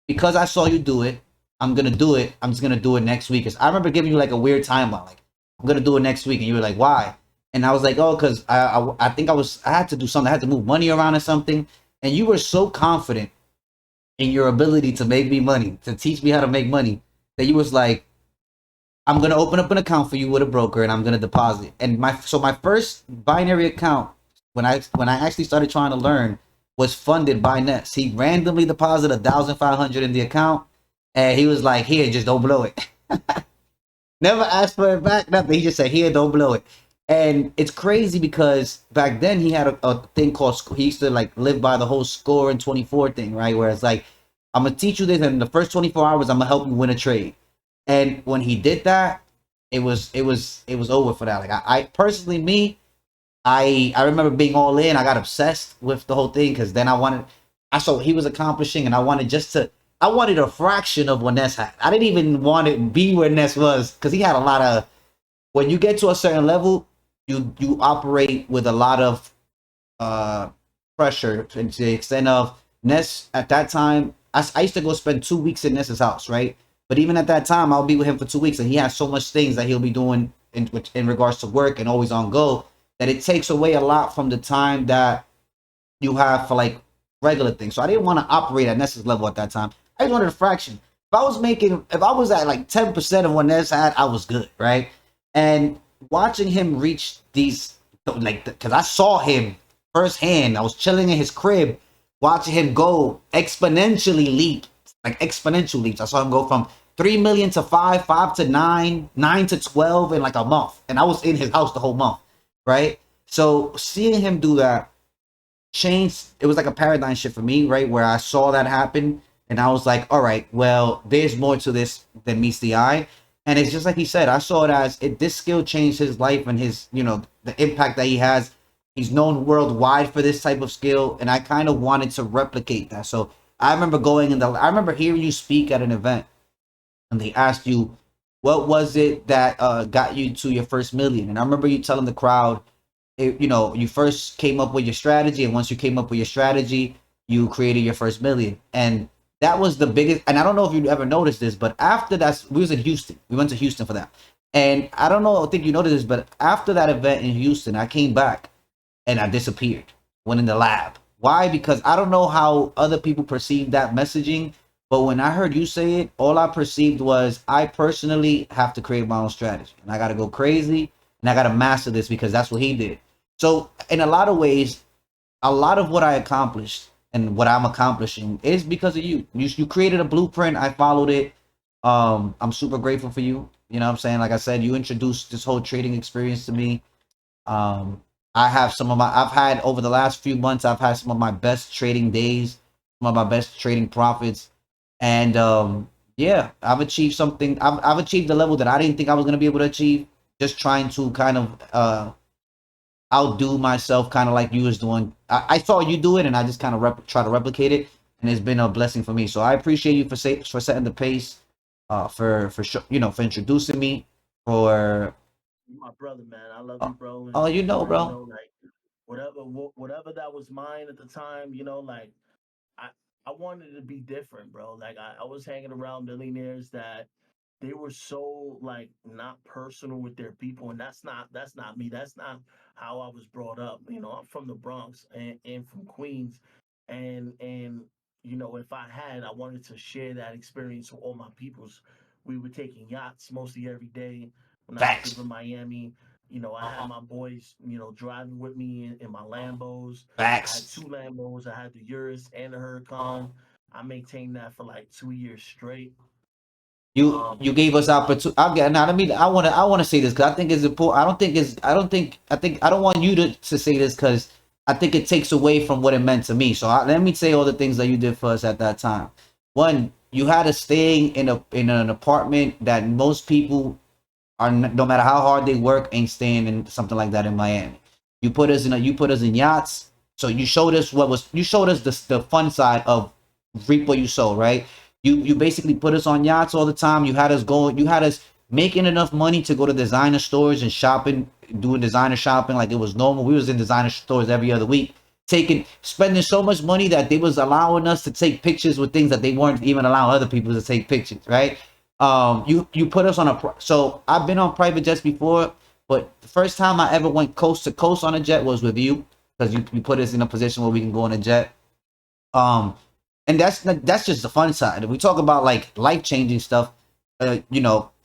because I saw you do it, I'm gonna do it. I'm just gonna do it next week. 'Cause I remember giving you like a weird timeline, like I'm gonna do it next week, and you were like, why? And I was like, oh, because I think I had to do something. I had to move money around or something. And you were so confident in your ability to make me money, to teach me how to make money, that you was like, I'm gonna open up an account for you with a broker, and I'm gonna deposit. And my first binary account, when I actually started trying to learn, was funded by Ness. He randomly deposited 1,500 in the account, and he was like, "Here, just don't blow it." Never asked for it back, nothing. He just said, "Here, don't blow it." And it's crazy because back then he had a thing called, he used to like live by the whole score and 24 thing, right? Where it's like, I'm gonna teach you this, and in the first 24 hours, I'm gonna help you win a trade. And when he did that, it was over for that. Like I personally, I remember being all in. I got obsessed with the whole thing because then I saw what he was accomplishing, and I wanted a fraction of what Ness had. I didn't even want to be where Ness was, because he had a lot of, when you get to a certain level, you operate with a lot of pressure, to the extent of Ness at that time. I used to go spend 2 weeks in Ness's house, right? But even at that time, I'll be with him for 2 weeks, and he has so much things that he'll be doing in regards to work and always on go, that it takes away a lot from the time that you have for like regular things. So I didn't want to operate at Ness's level at that time. I just wanted a fraction. If I was at like 10% of what Ness had, I was good, right? And watching him reach these, like, because I saw him firsthand. I was chilling in his crib, watching him go exponentially leap, like exponential leaps. I saw him go from 3 million to 5, 5 to 9, 9 to 12 in like a month. And I was in his house the whole month, right? So seeing him do that changed. It was like a paradigm shift for me, right? Where I saw that happen, and I was like, all right, well, there's more to this than meets the eye. And it's just like he said, I saw it as this skill changed his life, and his, the impact that he has. He's known worldwide for this type of skill, and I kind of wanted to replicate that. So I remember I remember hearing you speak at an event, and they asked you, what was it that got you to your first million? And I remember you telling the crowd, you first came up with your strategy, and once you came up with your strategy, you created your first million. And that was the biggest. And I don't know if you ever noticed this, but after that, we was in Houston. We went to Houston for that. And I don't know, I think you noticed this, but after that event in Houston, I came back and I disappeared, went in the lab. Why? Because I don't know how other people perceive that messaging, but when I heard you say it, all I perceived was, I personally have to create my own strategy, and I got to go crazy, and I got to master this, because that's what he did. So in a lot of ways, a lot of what I accomplished and what I'm accomplishing is because of you. You created a blueprint. I followed it. I'm super grateful for you. You know what I'm saying? Like I said, you introduced this whole trading experience to me. I've had over the last few months, I've had some of my best trading days, some of my best trading profits. And yeah, I've achieved something. I've achieved the level that I didn't think I was going to be able to achieve, just trying to kind of outdo myself, kind of like you was doing. I saw you do it, and I just kind of try to replicate it, and it's been a blessing for me. So I appreciate you for setting the pace, for introducing me, for You're my brother, man. I love you, bro. And, oh, bro. like whatever that was mine at the time, like I I wanted to be different, bro. Like I was hanging around millionaires that they were so like not personal with their people, and that's not me. That's not how I was brought up. I'm from the Bronx and from Queens, and if I wanted to share that experience with all my peoples. We were taking yachts mostly every day when I Facts. was living in Miami. I had my boys, driving with me in my Lambos. I had Facts. two Lambos. I had the Urus and the Huracan. I maintained that for like 2 years straight. You gave us opportunity. I'll get now. I want to say this, because I think it's important. I don't want you to say this, because I think it takes away from what it meant to me. So let me say all the things that you did for us at that time. One, you had to stay in an apartment that most people are, no matter how hard they work, ain't staying in something like that in Miami. You put us in yachts. So you showed us the fun side of reap what you sow, right? You basically put us on yachts all the time. You had us making enough money to go to designer stores and shopping, doing designer shopping like it was normal. We was in designer stores every other week, spending so much money that they was allowing us to take pictures with things that they weren't even allowing other people to take pictures, right? You put us on so I've been on private jets before, but the first time I ever went coast to coast on a jet was with you, because you put us in a position where we can go on a jet. um and that's just the fun side. If we talk about like life-changing stuff,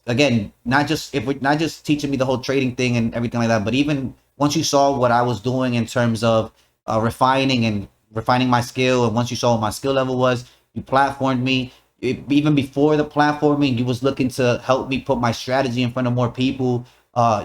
again, not just if we're not just teaching me the whole trading thing and everything like that, but even once you saw what I was doing in terms of refining my skill, and once you saw what my skill level was, you platformed me. Even before the platforming, you was looking to help me put my strategy in front of more people.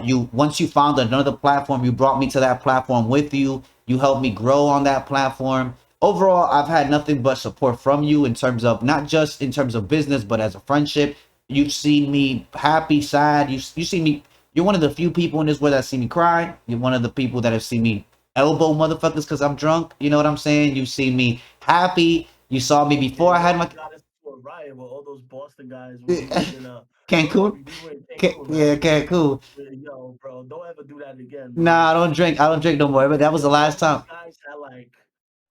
You Once you found another platform, you brought me to that platform with you. You helped me grow on that platform. Overall, I've had nothing but support from you, in terms of not just in terms of business, but as a friendship. You've seen me happy, sad. You see me. You're one of the few people in this world that see me cry. You're one of the people that have seen me elbow motherfuckers because I'm drunk. You know what I'm saying? You see me happy. You saw me Yeah, before I you had my almost got us to a riot with all those Boston guys when we was in Cancun. we were in Cancun, Yeah, man. Cancun. Yo, bro, don't ever do that again, Nah, bro. I don't drink. I don't drink no more. But that was the Yo, all last these time. guys had like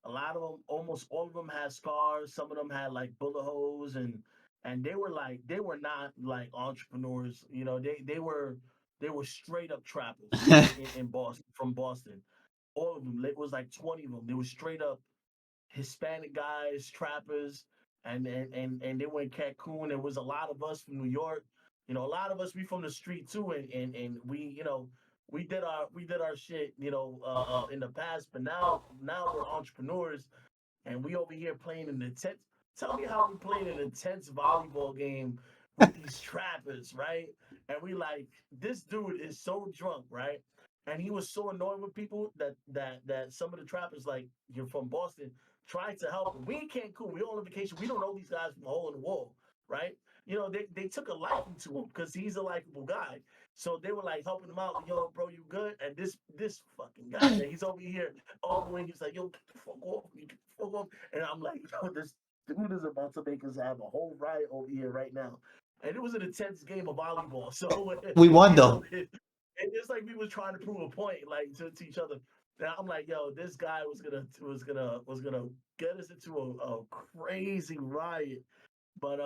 a lot of them, almost all of them had scars. Some of them had like bullet holes, and they were not like entrepreneurs. You know, they were straight up trappers in Boston, from Boston. All of them. It was like 20 of them. They were straight up Hispanic guys, trappers, and they went Cancun. There was a lot of us from New York. You know, a lot of us we from the street too, and we, we did our shit, in the past, but now we're entrepreneurs, and we over here playing an intense. Tell me how we playing an intense volleyball game with these trappers, right? And we like, this dude is so drunk, right? And he was so annoyed with people that some of the trappers, like, you're from Boston, tried to help him. We can't cool. We all on vacation. We don't know these guys from a hole in the wall, right? They took a liking to him because he's a likable guy. So they were like helping him out. Yo, bro, you good? And this fucking guy, man, he's over here arguing. He's like, yo, get the fuck off me, get the fuck off. And I'm like, yo, this dude is about to make us have a whole riot over here right now. And it was an intense game of volleyball. So We won though. it's like we was trying to prove a point, like, to each other. And I'm like, yo, this guy was gonna get us into a crazy riot. But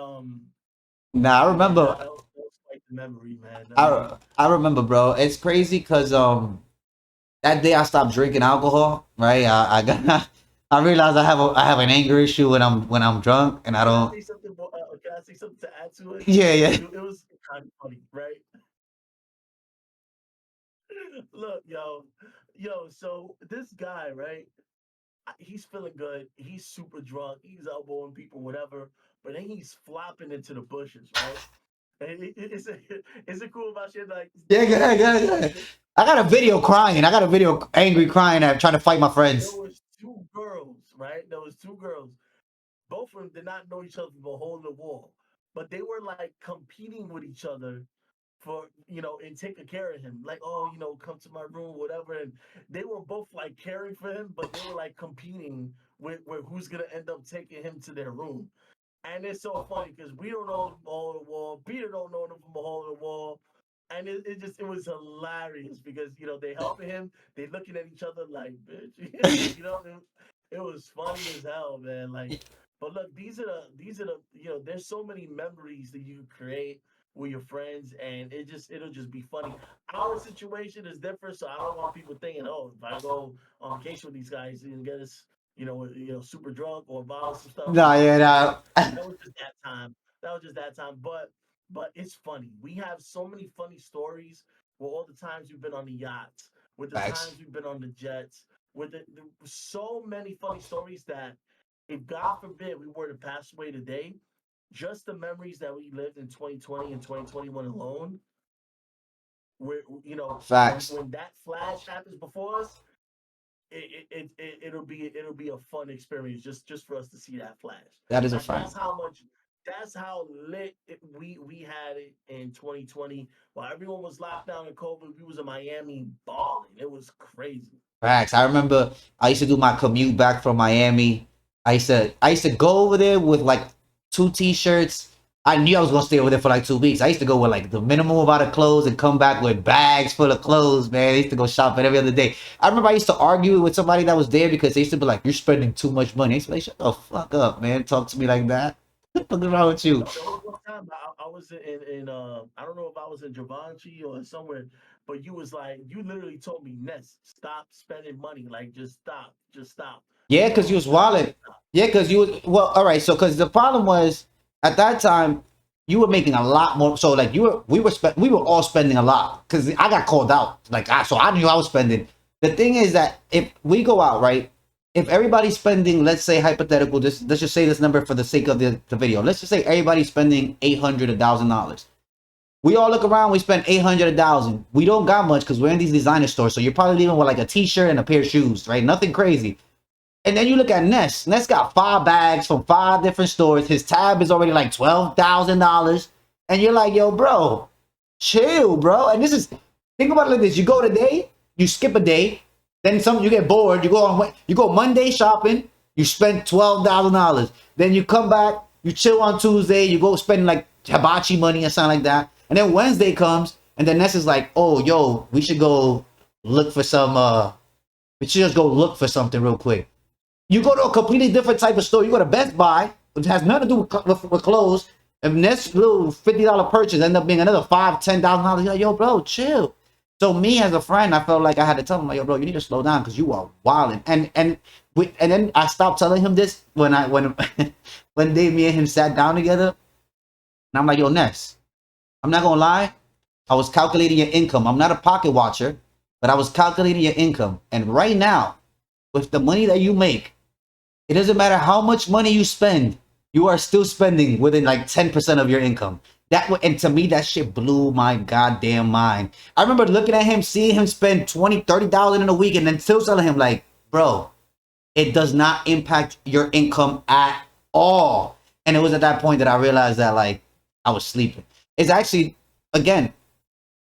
Nah, I yeah, remember. that was quite the memory, man. I remember, bro. It's crazy because that day I stopped drinking alcohol. Right. I got. I realized I have an anger issue when I'm drunk, and I Can I don't. say something? Can I say something to add to it? Yeah, yeah. It was kind of funny, right? Look, yo. So this guy, right? He's feeling good. He's super drunk. He's elbowing people, whatever. But then he's flopping into the bushes, right? And is it cool about shit like Yeah, go ahead, go ahead, go ahead. I got a video crying. I got a video angry crying at trying to fight my there friends. was two girls, right? There was two girls. Both of them did not know each other from a hole in the wall, but they were like competing with each other for, and taking care of him. Like, oh, come to my room, whatever. And they were both like caring for him, but they were like competing with who's gonna end up taking him to their room. And it's so funny because we don't know them from a hole in the wall. Peter don't know them from a hole in the wall. And it was hilarious because, they helping him, they looking at each other like, bitch, it was funny as hell, man. Like, but look, these are the, there's so many memories that you create with your friends, and it'll just be funny. Our situation is different, so I don't want people thinking, oh, if I go on vacation with these guys, you can get us, super drunk or violence and stuff. Nah, Nah, yeah, nah. that was just that time. That was just that time. But it's funny. We have so many funny stories with all the times we've been on the yachts, with the Facts. times we've been on the jets, with so many funny stories that if God forbid we were to pass away today, just the memories that we lived in 2020 and 2021 alone, where, Facts. when that flash happens before us, it'll be a fun experience just for us to see that flash. That is a That's fact. how much that's how lit we had it in 2020. While everyone was locked down in COVID, we was in Miami balling. It was crazy. Facts. I remember I used to do my commute back from Miami. I used to go over there with like two t-shirts. I knew I was gonna stay over there for like 2 weeks. I used to go with like the minimum amount of clothes and come back with bags full of clothes, man. I used to go shopping every other day. I remember I used to argue with somebody that was there because they used to be like, "You're spending too much money." I used to be like, "Shut the fuck up, man. Talk to me like that. What's wrong with you?" No, there was one time I was in I don't know if I was in Givenchy or somewhere, but you was like you literally told me, Ness, stop spending money. Like just stop. Yeah, You because you don't was you have to wallet. stop. Yeah, because you was well. All right. So, because the problem was at that time you were making a lot more. So, like we were all spending a lot because I got called out. So I knew I was spending. The thing is that if we go out, right? If everybody's spending, let's say hypothetical, let's just say this number for the sake of the video. Let's just say everybody's spending 800, $1,000. We all look around, we spend 800, 1,000. We don't got much because we're in these designer stores. So you're probably leaving with like a t-shirt and a pair of shoes, right? Nothing crazy. And then you look at Ness. Ness got 5 bags from 5 different stores. His tab is already like $12,000. And you're like, yo, bro, chill, bro. And think about it like this. You go today, you skip a day, then you get bored. You go Monday shopping, you spend $12,000. Then you come back, you chill on Tuesday, you go spend like hibachi money or something like that. And then Wednesday comes, and then Ness is like, oh, yo, we should go look for we should just go look for something real quick. You go to a completely different type of store. You go to Best Buy, which has nothing to do with clothes. And this little $50 purchase end up being another $5,000, $10,000. You're like, yo, bro, chill. So me as a friend, I felt like I had to tell him, like, yo, bro, you need to slow down because you are wilding. And then I stopped telling him this when when me and him sat down together. And I'm like, yo, Ness, I'm not gonna lie. I was calculating your income. I'm not a pocket watcher, but I was calculating your income. And right now, with the money that you make, it doesn't matter how much money you spend, you are still spending within like 10% of your income. And to me, that shit blew my goddamn mind. I remember looking at him, seeing him spend 20, 30,000 in a week, and then still telling him, like, bro, it does not impact your income at all. And it was at that point that I realized that like I was sleeping. It's actually, again,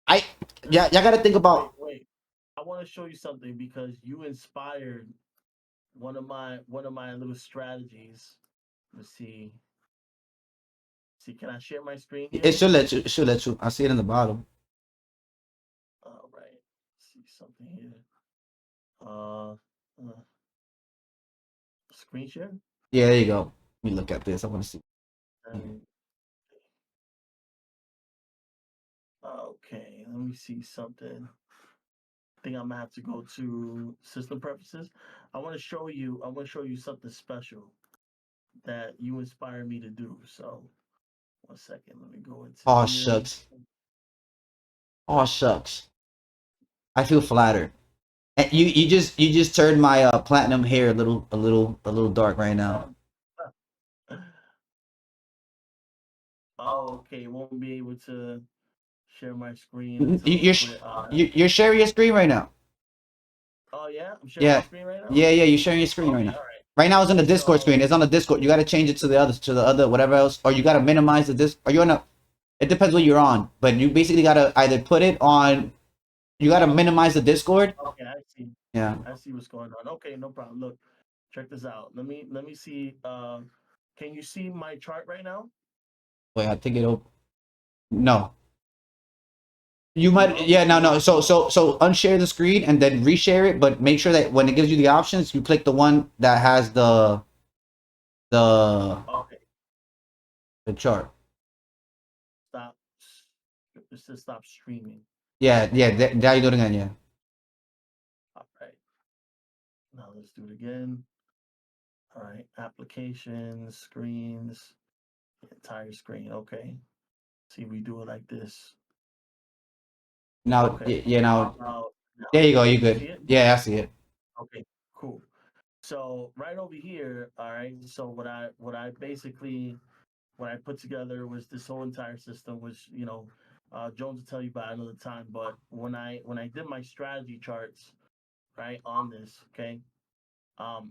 I yeah, y'all gotta think about. Wait. I want to show you something because you inspired one of my little strategies. Let's see. See, can I share my screen It here? should let you. It should let you. I see it in the bottom. All right. See something here. Uh, screen share. Yeah, there you go. Let me look at this. I want to see. And okay, let me see something. I think I'm gonna have to go to system preferences. I want to show you something special that you inspired me to do. So, one second. Let me go into Oh here. shucks. Oh shucks. I feel flattered. And you just turned my platinum hair a little dark right now. Oh, okay. Won't be able to share my screen You, until you're it's sh- clear. you're sharing your screen right now. Oh yeah, I'm sharing my Yeah, screen right now. yeah. You're sharing your screen right Okay, now. all right. Right now it's on the Discord So screen. It's on the Discord. You got to change it to the other whatever else, or you got to minimize the disc. Are you on a? It depends what you're on, but you basically got to either put it on. You got to minimize the Discord. okay, I see. Yeah. I see what's going on. Okay, no problem. Look, check this out. Let me see. Can you see my chart right now? Wait, I think it'll. No. You might, No. yeah, no. So unshare the screen and then reshare it, but make sure that when it gives you the options, you click the one that has the Okay. the chart. Stop. It says stop streaming. Yeah. There you do it again. Yeah. All right. Now let's do it again. All right. Applications, screens, entire screen. Okay. See, we do it like this. Now, Okay. yeah. How Now, about now? there you go. You Can you see good? it? Yeah, I see it. Okay. Cool. So right over here, all right. So what I basically what I put together was this whole entire system, which Jones will tell you about another time. But when I did my strategy charts, right on this, okay,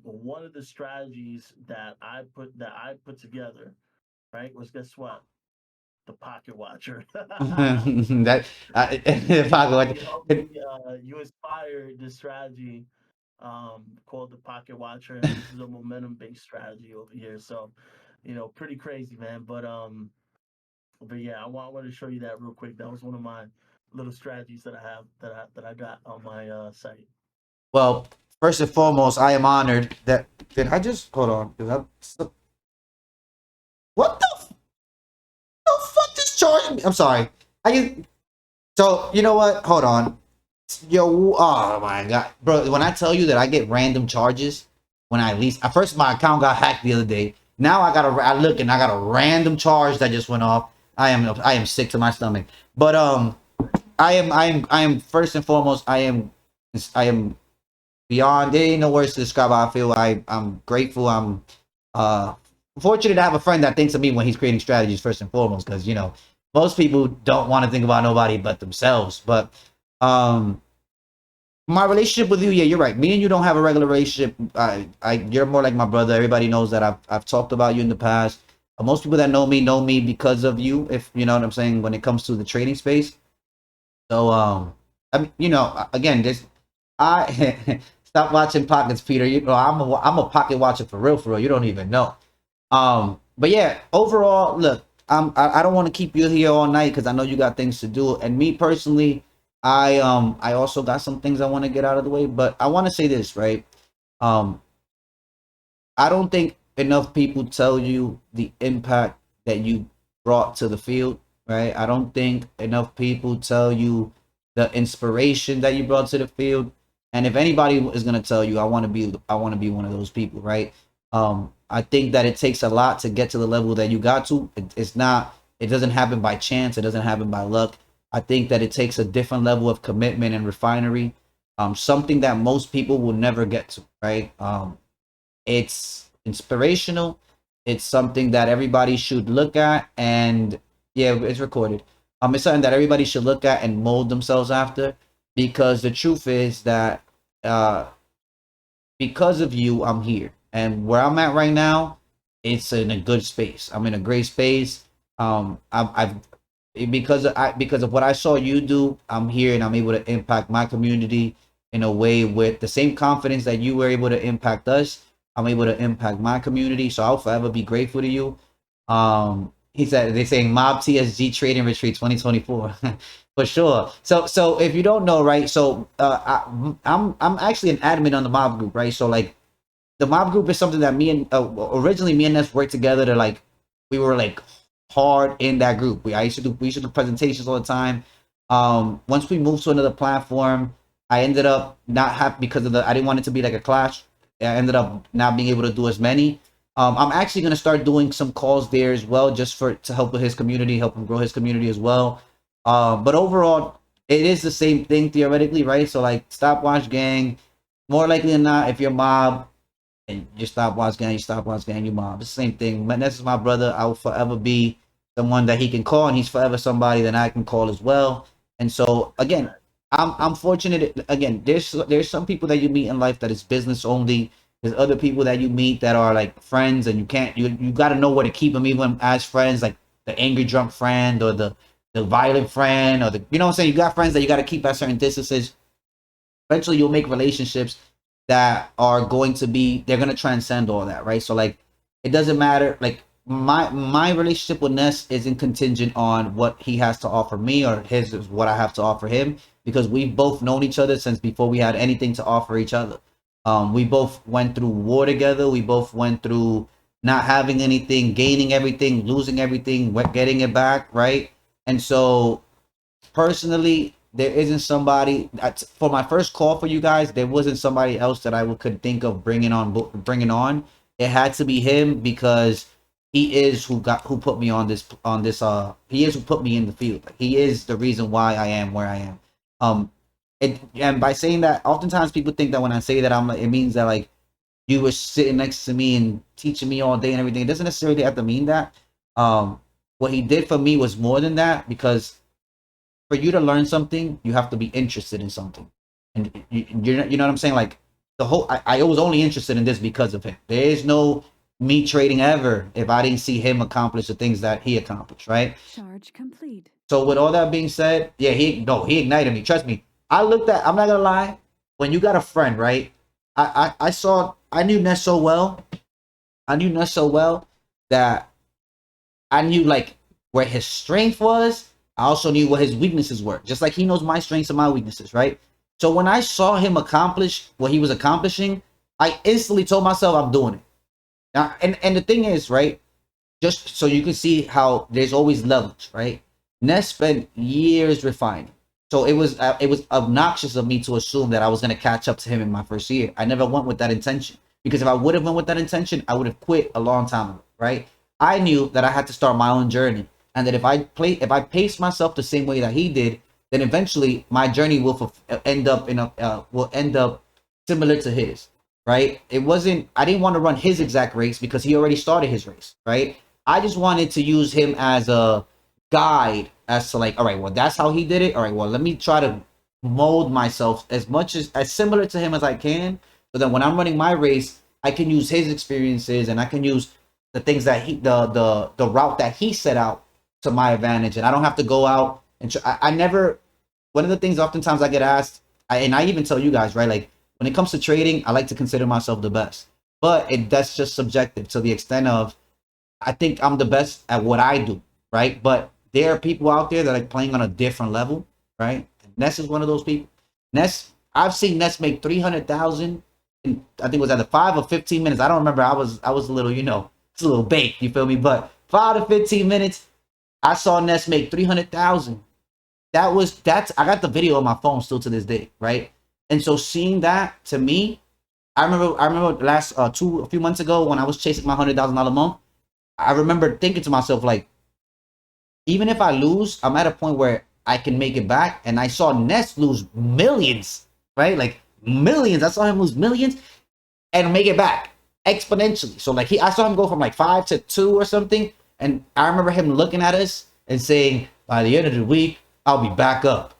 one of the strategies that I put together, right? Was guess what? The pocket watcher. That if I You helped go, me. You inspired this strategy called the pocket watcher, and this is a momentum-based strategy over here. So, pretty crazy, man. But yeah, I want to show you that real quick. That was one of my little strategies that I have that I got on my site. well, first and foremost, I am honored that. Did I just hold on? What the fuck is charging me? I'm sorry. So you know what? Hold on. Yo, oh my god, bro! When I tell you that I get random charges when I least, at first my account got hacked the other day. Now I look and I got a random charge that just went off. I am sick to my stomach. But I am first and foremost I am beyond. There ain't no words to describe how I feel. I'm grateful. I'm uh fortunate to have a friend that thinks of me when he's creating strategies first and foremost, because most people don't want to think about nobody but themselves. But um my relationship with you, yeah, you're right. Me and you don't have a regular relationship. You're more like my brother. Everybody knows that I've talked about you in the past. Most people that know me because of you, if you know what I'm saying, when it comes to the trading space. So, I mean, again, this I stop watching pockets, Peter. I'm a pocket watcher for real, for real. You don't even know. But yeah, overall, look, I don't want to keep you here all night because I know you got things to do. And me personally, I also got some things I want to get out of the way. But I want to say this, right? Um, I don't think enough people tell you the impact that you brought to the field, right? I don't think enough people tell you the inspiration that you brought to the field. And if anybody is gonna tell you, I want to be one of those people, right? I think that it takes a lot to get to the level that you got to. It doesn't happen by chance. It doesn't happen by luck. I think that it takes a different level of commitment and refinery, something that most people will never get to, right? It's inspirational. It's something that everybody should look at, and yeah, it's recorded. It's something that everybody should look at and mold themselves after, because the truth is that uh, because of you, I'm here, and where I'm at right now, it's in a good space. I'm in a great space. Because of what I saw you do, I'm here and I'm able to impact my community in a way with the same confidence that you were able to impact us. I'm able to impact my community, so I'll forever be grateful to you. He said they're saying Mob TSG Trading Retreat 2024 for sure. So if you don't know, right? So I'm actually an admin on the Mob group, right? So like the Mob group is something that originally me and Ness worked together to like we were like hard in that group. We used to do presentations all the time. Once we moved to another platform, I ended up not happy because I didn't want it to be like a clash. I ended up not being able to do as many. I'm actually gonna start doing some calls there as well, just to help with his community, help him grow his community as well. But overall, it is the same thing theoretically, right? So like stopwatch gang, more likely than not, if you're Mob and you stopwatch gang, you Mob. It's the same thing. Ness is my brother. I will forever be someone that he can call, and he's forever somebody that I can call as well. And so again, I'm fortunate. Again, there's some people that you meet in life that is business only. There's other people that you meet that are like friends, and you got to know where to keep them even as friends, like the angry drunk friend or the violent friend, or you know what I'm saying. You got friends that you got to keep at certain distances. Eventually, you'll make relationships that are they're going to transcend all that, right? So like it doesn't matter. Like my relationship with Ness isn't contingent on what he has to offer me, or his is what I have to offer him, because we've both known each other since before we had anything to offer each other. We both went through war together. We both went through not having anything, gaining everything, losing everything, getting it back, right? And so personally, there isn't somebody for my first call for you guys. There wasn't somebody else that could think of bringing on. It had to be him, because he is who put me on this. He is who put me in the field. He is the reason why I am where I am. And by saying that, oftentimes people think that when I say that, it means that like you were sitting next to me and teaching me all day and everything. It doesn't necessarily have to mean that. What he did for me was more than that, because for you to learn something, you have to be interested in something. And you know what I'm saying? Like I was only interested in this because of him. There is no me trading ever if I didn't see him accomplish the things that he accomplished, right? Charge complete. So with all that being said, yeah, he ignited me. Trust me. I'm not gonna lie, when you got a friend, right? I knew Ness so well. I knew Ness so well that I knew like where his strength was. I also knew what his weaknesses were. Just like he knows my strengths and my weaknesses, right? So when I saw him accomplish what he was accomplishing, I instantly told myself I'm doing it. Now, and the thing is, right? Just so you can see how there's always levels, right? Ness spent years refining. So it was obnoxious of me to assume that I was gonna catch up to him in my first year. I never went with that intention, because if I would have went with that intention, I would have quit a long time ago, right? I knew that I had to start my own journey, and that if I pace myself the same way that he did, then eventually my journey will end up similar to his, right? I didn't want to run his exact race because he already started his race, right? I just wanted to use him as a guide as to like, all right, well, that's how he did it. All right, well, let me try to mold myself as similar to him as I can. So that when I'm running my race, I can use his experiences and I can use the things that the route that he set out to my advantage. And I don't have to go out and I never, one of the things oftentimes I get asked, and I even tell you guys, right? Like when it comes to trading, I like to consider myself the best, but that's just subjective to the extent of, I think I'm the best at what I do, right? But there are people out there that are playing on a different level, right? Ness is one of those people. I've seen Ness make 300,000 in, I think it was either 5 or 15 minutes. I don't remember. I was a little, it's a little baked, you feel me? But 5 to 15 minutes, I saw Ness make 300,000. I got the video on my phone still to this day, right? And so seeing that, to me, I remember last a few months ago when I was chasing my $100,000 month. I remember thinking to myself, like, even if I lose, I'm at a point where I can make it back. And I saw Ness lose millions, right? Like millions. I saw him lose millions and make it back exponentially. So like I saw him go from like 5 to 2 or something. And I remember him looking at us and saying, by the end of the week, I'll be back up.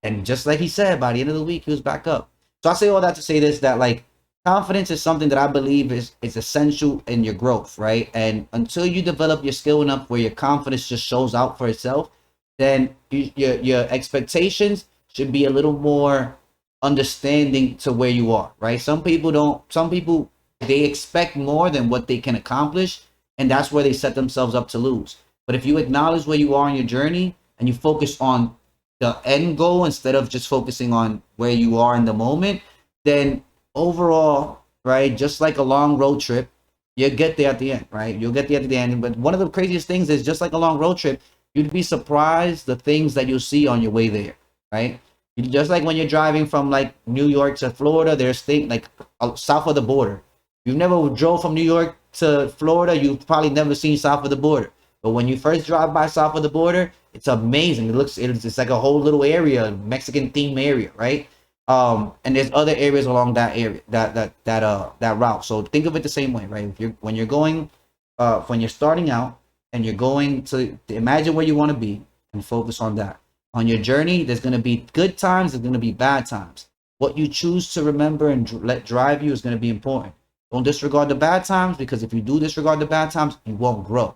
And just like he said, by the end of the week, he was back up. So I say all that to say this, that like, confidence is something that I believe is essential in your growth, right? And until you develop your skill enough where your confidence just shows out for itself, then your expectations should be a little more understanding to where you are, right? Some people they expect more than what they can accomplish, and that's where they set themselves up to lose. But if you acknowledge where you are in your journey and you focus on the end goal instead of just focusing on where you are in the moment, then overall, right, just like a long road trip, you get there at the end, right? You'll get there at the end. But one of the craziest things is, just like a long road trip, you'd be surprised the things that you'll see on your way there, right? Just like when you're driving from like New York to Florida, there's things like south of the border. You've never drove from New York to Florida, you've probably never seen south of the border. But when you first drive by south of the border, it's amazing. It's like a whole little area, Mexican theme area, right? And there's other areas along that area, that route. So think of it the same way, right? When you're starting out and you're going to imagine where you want to be and focus on that. On your journey, there's going to be good times, there's going to be bad times. What you choose to remember and let drive you is going to be important. Don't disregard the bad times, because if you do disregard the bad times, you won't grow.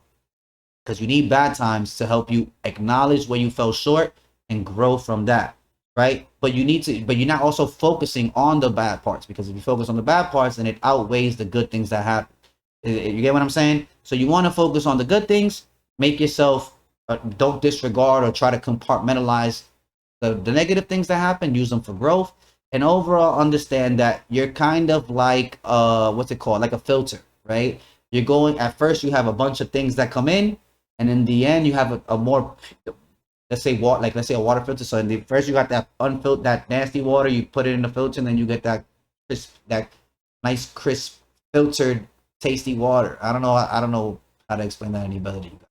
Because you need bad times to help you acknowledge where you fell short and grow from that. Right? But you're not also focusing on the bad parts, because if you focus on the bad parts, then it outweighs the good things that happen. You get what I'm saying? So you want to focus on the good things, make yourself, don't disregard or try to compartmentalize the negative things that happen, use them for growth, and overall understand that you're kind of like, what's it called? Like a filter, right? You're going, at first you have a bunch of things that come in, and in the end you have a more, let's say a water filter. So in the first you got that unfiltered, that nasty water, you put it in the filter, and then you get that nice crisp filtered tasty water. I don't know how to explain that any better to you guys.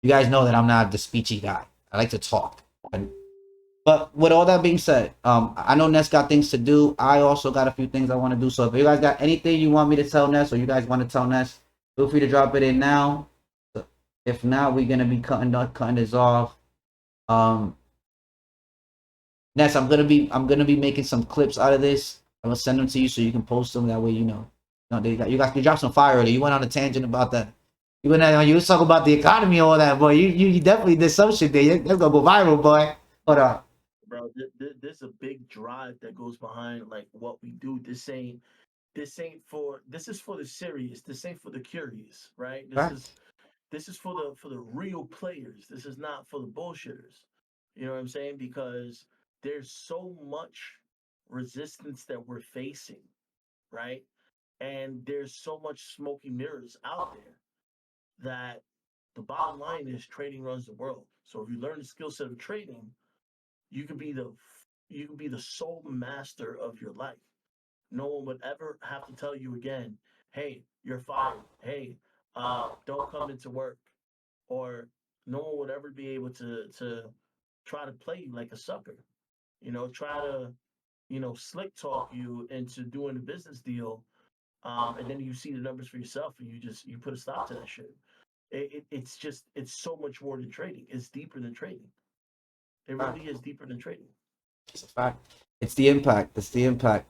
You guys know that I'm not the speechy guy. I like to talk. But with all that being said, I know Ness got things to do. I also got a few things I want to do. So if you guys got anything you want me to tell Ness, or you guys want to tell Ness, feel free to drop it in now. If not, we're gonna be cutting this off. Ness, I'm gonna be making some clips out of this. I'm gonna send them to you so you can post them. That way, No, you dropped some fire earlier. You went on a tangent about that. You was talking about the economy and all that, boy. You definitely did some shit there. That's gonna go viral, boy. Hold on. Bro, there's a big drive that goes behind like what we do. This is for the serious. This ain't for the curious, right? Right? This is for the real players. This is not for the bullshitters. You know what I'm saying? Because there's so much resistance that we're facing, right? And there's so much smoky mirrors out there that the bottom line is trading runs the world. So if you learn the skill set of trading, you can be the you can be the sole master of your life. No one would ever have to tell you again, hey, you're fired. Hey, don't come into work. Or no one would ever be able to try to play you like a sucker. Try to, slick talk you into doing a business deal. And then you see the numbers for yourself and you put a stop to that shit. It's so much more than trading. It's deeper than trading. It really is deeper than trading. It's a fact. It's the impact. It's the impact.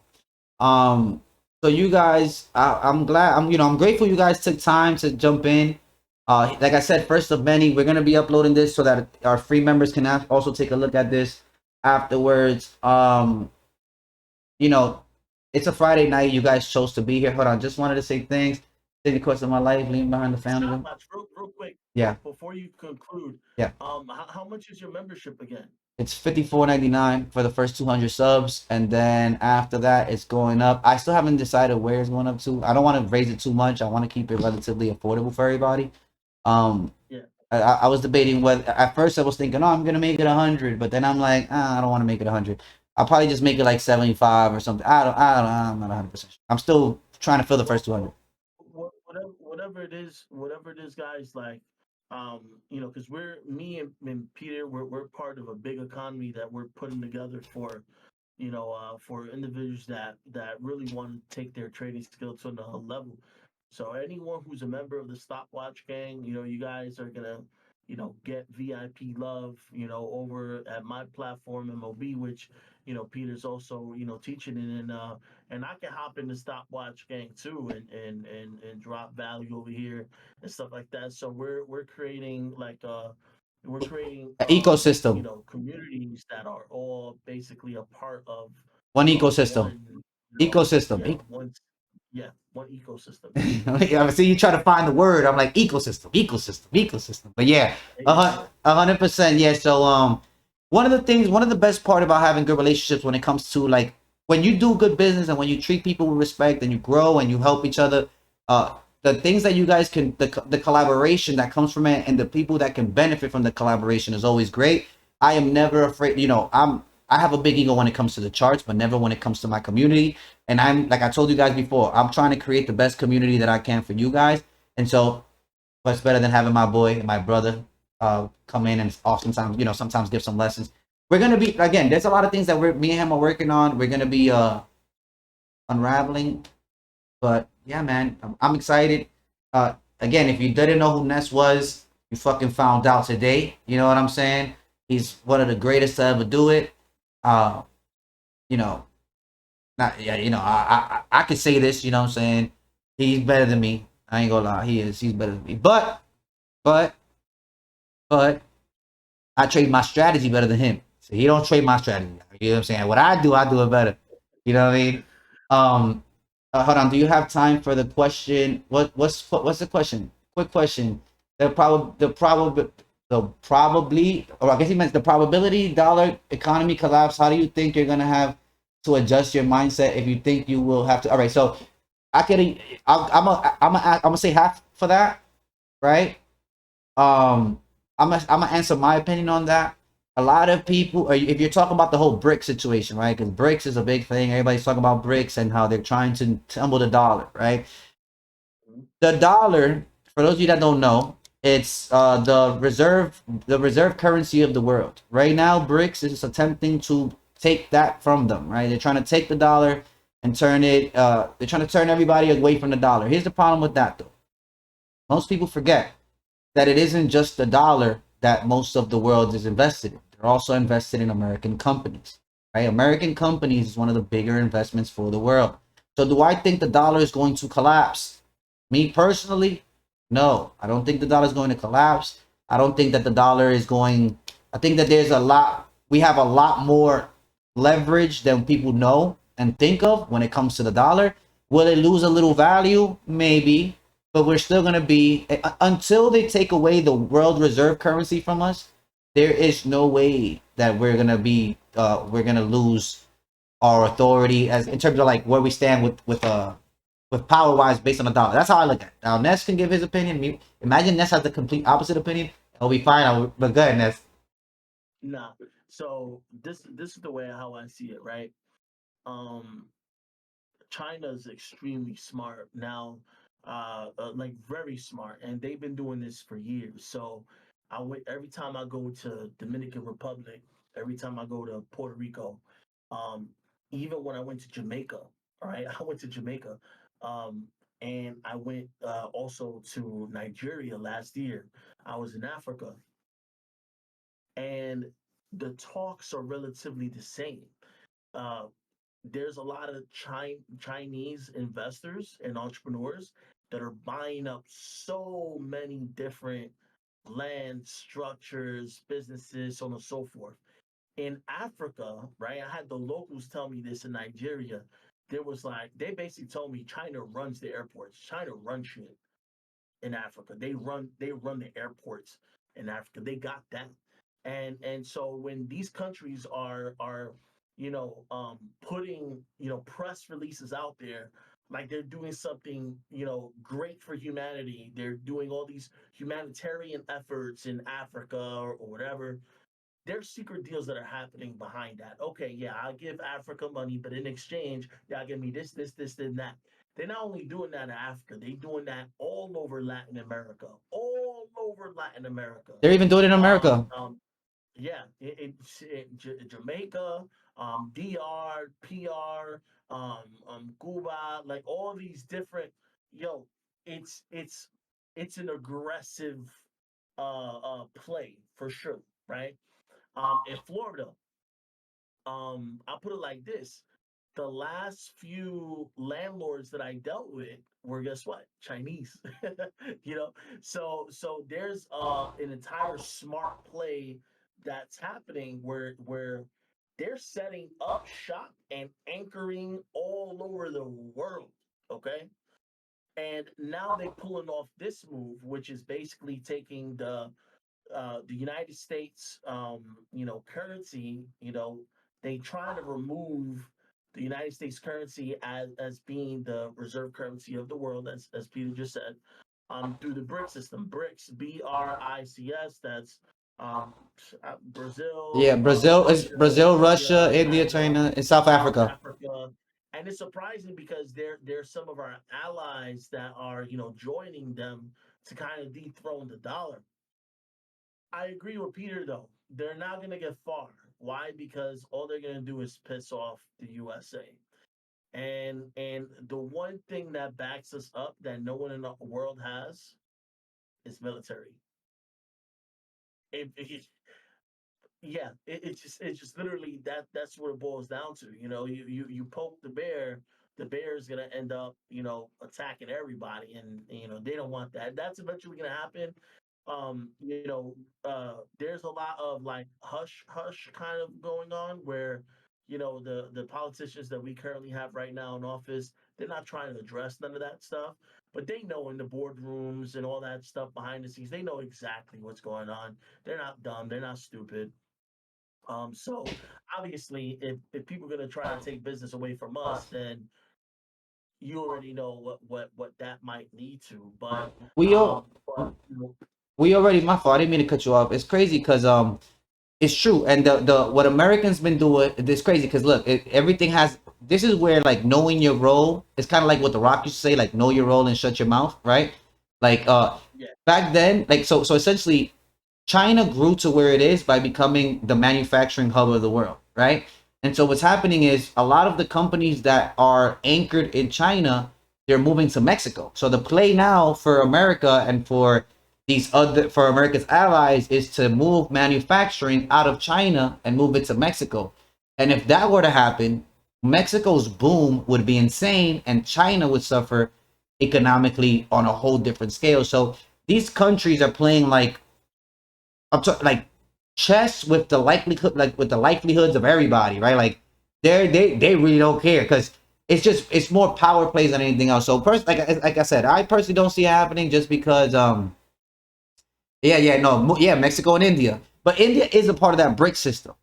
So you guys, I'm glad. I'm grateful you guys took time to jump in. Like I said, first of many, we're gonna be uploading this so that our free members can also take a look at this afterwards. You know, it's a Friday night. You guys chose to be here. Hold on, just wanted to say thanks. In the course of my life, leaving behind the family. Real quick. Yeah. Before you conclude. Yeah. How much is your membership again? It's $54.99 for the first 200 subs, and then after that, it's going up. I still haven't decided where it's going up to. I don't want to raise it too much. I want to keep it relatively affordable for everybody. Yeah. I was debating whether at first I was thinking, oh, I'm gonna make it 100, but then I'm like, I don't want to make it 100. I'll probably just make it like 75 or something. I'm not 100%. I'm still trying to fill the first 200. Whatever it is, guys. Like, because me and Peter, we're part of a big economy that we're putting together for, for individuals that really want to take their trading skill to another level. So anyone who's a member of the Stopwatch Gang, you guys are gonna, get VIP love, over at my platform MOB, which, Peter's also, teaching in, and I can hop in the Stopwatch Gang too, and drop value over here and stuff like that. So we're creating Ecosystem. Communities that are all basically a part of One ecosystem. Ecosystem. One ecosystem. Yeah, see, you try to find the word. I'm like ecosystem. But yeah, 100%. Yeah. So one of the best part about having good relationships when it comes to like when you do good business and when you treat people with respect and you grow and you help each other, the things that you guys can, the collaboration that comes from it and the people that can benefit from the collaboration is always great. I am never afraid. I have a big ego when it comes to the charts, but never when it comes to my community. And I'm like I told you guys before, I'm trying to create the best community that I can for you guys. And so, what's better than having my boy and my brother come in and sometimes sometimes give some lessons. We're gonna be again. There's a lot of things that me and him are working on. We're gonna be unraveling. But yeah, man, I'm excited. Again, if you didn't know who Ness was, you fucking found out today. You know what I'm saying? He's one of the greatest to ever do it. I could say this, you know what I'm saying? He's better than me. I ain't gonna lie, he's better than me. But I trade my strategy better than him. So he don't trade my strategy. You know what I'm saying? What I do it better. You know what I mean? Hold on, do you have time for the question? What's the question? Quick question. Or I guess he meant the probability dollar economy collapse. How do you think you're gonna have to adjust your mindset if you think you will have to? All right, so I'm gonna say half for that, right? I'm gonna answer my opinion on that. A lot of people, if you're talking about the whole BRICS situation, right? Because BRICS is a big thing. Everybody's talking about BRICS and how they're trying to tumble the dollar, right? The dollar, for those of you that don't know, it's the reserve currency of the world. Right now, BRICS is attempting to take that from them, right? They're trying to take the dollar and turn it, they're trying to turn everybody away from the dollar. Here's the problem with that, though. Most people forget that it isn't just the dollar that most of the world is invested in. They're also invested in American companies, right? American companies is one of the bigger investments for the world. So do I think the dollar is going to collapse? Me personally, no. I don't think the dollar is going to collapse. I don't think that the dollar is going. I think that there's a lot. We have a lot more leverage than people know and think of when it comes to the dollar. Will it lose a little value? Maybe, but we're still going to be until they take away the world reserve currency from us. There is no way that we're going to be. We're going to lose our authority as in terms of like where we stand with power wise based on the dollar. That's how I look at it. Now Ness can give his opinion. Imagine Ness has the complete opposite opinion. It'll be fine. But go ahead, Ness. Nah. So this is the way how I see it, right? Um, China is extremely smart now, like very smart, and they've been doing this for years. So I went every time I go to Dominican Republic, every time I go to Puerto Rico, um, even when I went to Jamaica, all right, I went to Jamaica, um, and I went also to Nigeria last year. I was in Africa, and the talks are relatively the same. Uh, there's a lot of Chinese investors and entrepreneurs that are buying up so many different land structures, businesses, so on and so forth. In Africa, right? I had the locals tell me this in Nigeria. There was like they basically told me China runs the airports. China runs shit in Africa. They run the airports in Africa. They got that. And so when these countries are putting press releases out there like they're doing something great for humanity, they're doing all these humanitarian efforts in Africa or whatever. There's secret deals that are happening behind that. Okay, yeah, I'll give Africa money, but in exchange, y'all give me this, and that. They're not only doing that in Africa, they're doing that all over Latin America. All over Latin America. They're even doing it in Um, America. um, yeah, Jamaica, DR, PR, Cuba, like all these different, yo, it's it's it's an aggressive play for sure, right? In Florida, I'll put it like this. The last few landlords that I dealt with were guess what? Chinese. you know, so there's an entire smart play that's happening where they're setting up shop and anchoring all over the world. Okay. And now they're pulling off this move, which is basically taking the United States, currency, they try to remove the United States currency as being the reserve currency of the world, as Peter just said, through the BRIC system. BRICS, BRICS. That's um, Yeah, Brazil, Brazil is Russia, Brazil, India, Russia, India, China, China, and South South Africa. Africa. And it's surprising because they're some of our allies that are joining them to kind of dethrone the dollar. I agree with Peter though. They're not going to get far. Why? Because all they're going to do is piss off the USA. And the one thing that backs us up that no one in the world has is military. It, yeah, it's just literally that's what it boils down to. You poke the bear is gonna end up attacking everybody, and they don't want that. That's eventually gonna happen. There's a lot of like hush hush kind of going on where the politicians that we currently have right now in office, they're not trying to address none of that stuff, but they know in the boardrooms and all that stuff behind the scenes, they know exactly what's going on. They're not dumb, they're not stupid. So obviously, if people are gonna try to take business away from us, then you already know what that might lead to. But We all but we already my fault. I didn't mean to cut you off. It's crazy because it's true, and the what Americans been doing, it's crazy because look, everything has. This is where like knowing your role. It's kind of like what the Rock used to say, like know your role and shut your mouth, right? Like yeah, back then, like so essentially, China grew to where it is by becoming the manufacturing hub of the world, right? And so what's happening is a lot of the companies that are anchored in China, they're moving to Mexico. So the play now for America and for America's allies is to move manufacturing out of China and move it to Mexico. And if that were to happen, Mexico's boom would be insane, and China would suffer economically on a whole different scale. So these countries are playing like like chess with the likelihood, like with the likelihoods of everybody, right? Like they really don't care because it's more power plays than anything else. So first, like I said, I personally don't see it happening just because Mexico and India, but India is a part of that BRIC system.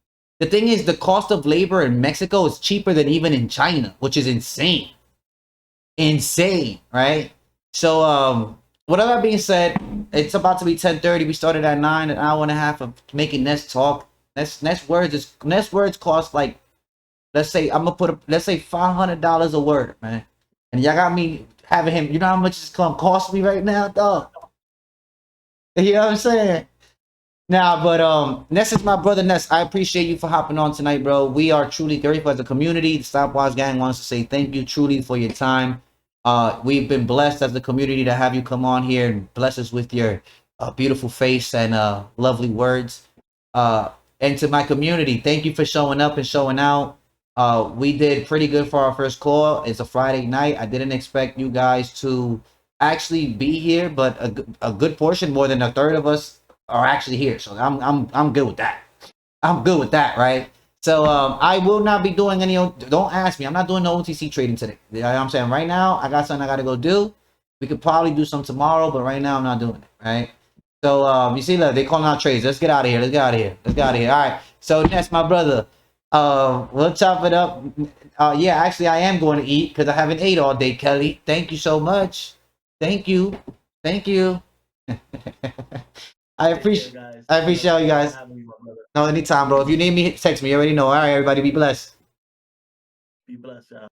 The thing is, the cost of labor in Mexico is cheaper than even in China, which is insane. Insane, right? So, with all that being said, it's about to be 10:30. We started at 9, an hour and a half of making Ness talk. Ness words cost like, let's say let's say $500 a word, man. And y'all got me having him. You know how much it's gonna cost me right now, dog? You know what I'm saying? Nah, but Ness is my brother. Ness, I appreciate you for hopping on tonight, bro. We are truly grateful as a community. The Stopwatch Gang wants to say thank you truly for your time. We've been blessed as a community to have you come on here and bless us with your beautiful face and lovely words. And to my community, thank you for showing up and showing out. We did pretty good for our first call. It's a Friday night. I didn't expect you guys to actually be here, but a good portion, more than a third of us, are actually here. So I'm good with that. I'm good with that, right? So I will not be doing any. Don't ask me. I'm not doing no OTC trading today. You know what I'm saying? Right now, I got something I got to go do. We could probably do some tomorrow, but right now I'm not doing it. Right? So you see, look, they calling out trades. Let's get out of here. Let's get out of here. Let's get out of here. All right. So Ness, my brother. We'll chop it up. Yeah, actually, I am going to eat because I haven't ate all day, Kelly. Thank you so much. Thank you. Thank you. I appreciate you guys. No, anytime, bro. If you need me, text me. You already know. All right, everybody, be blessed. Be blessed, y'all.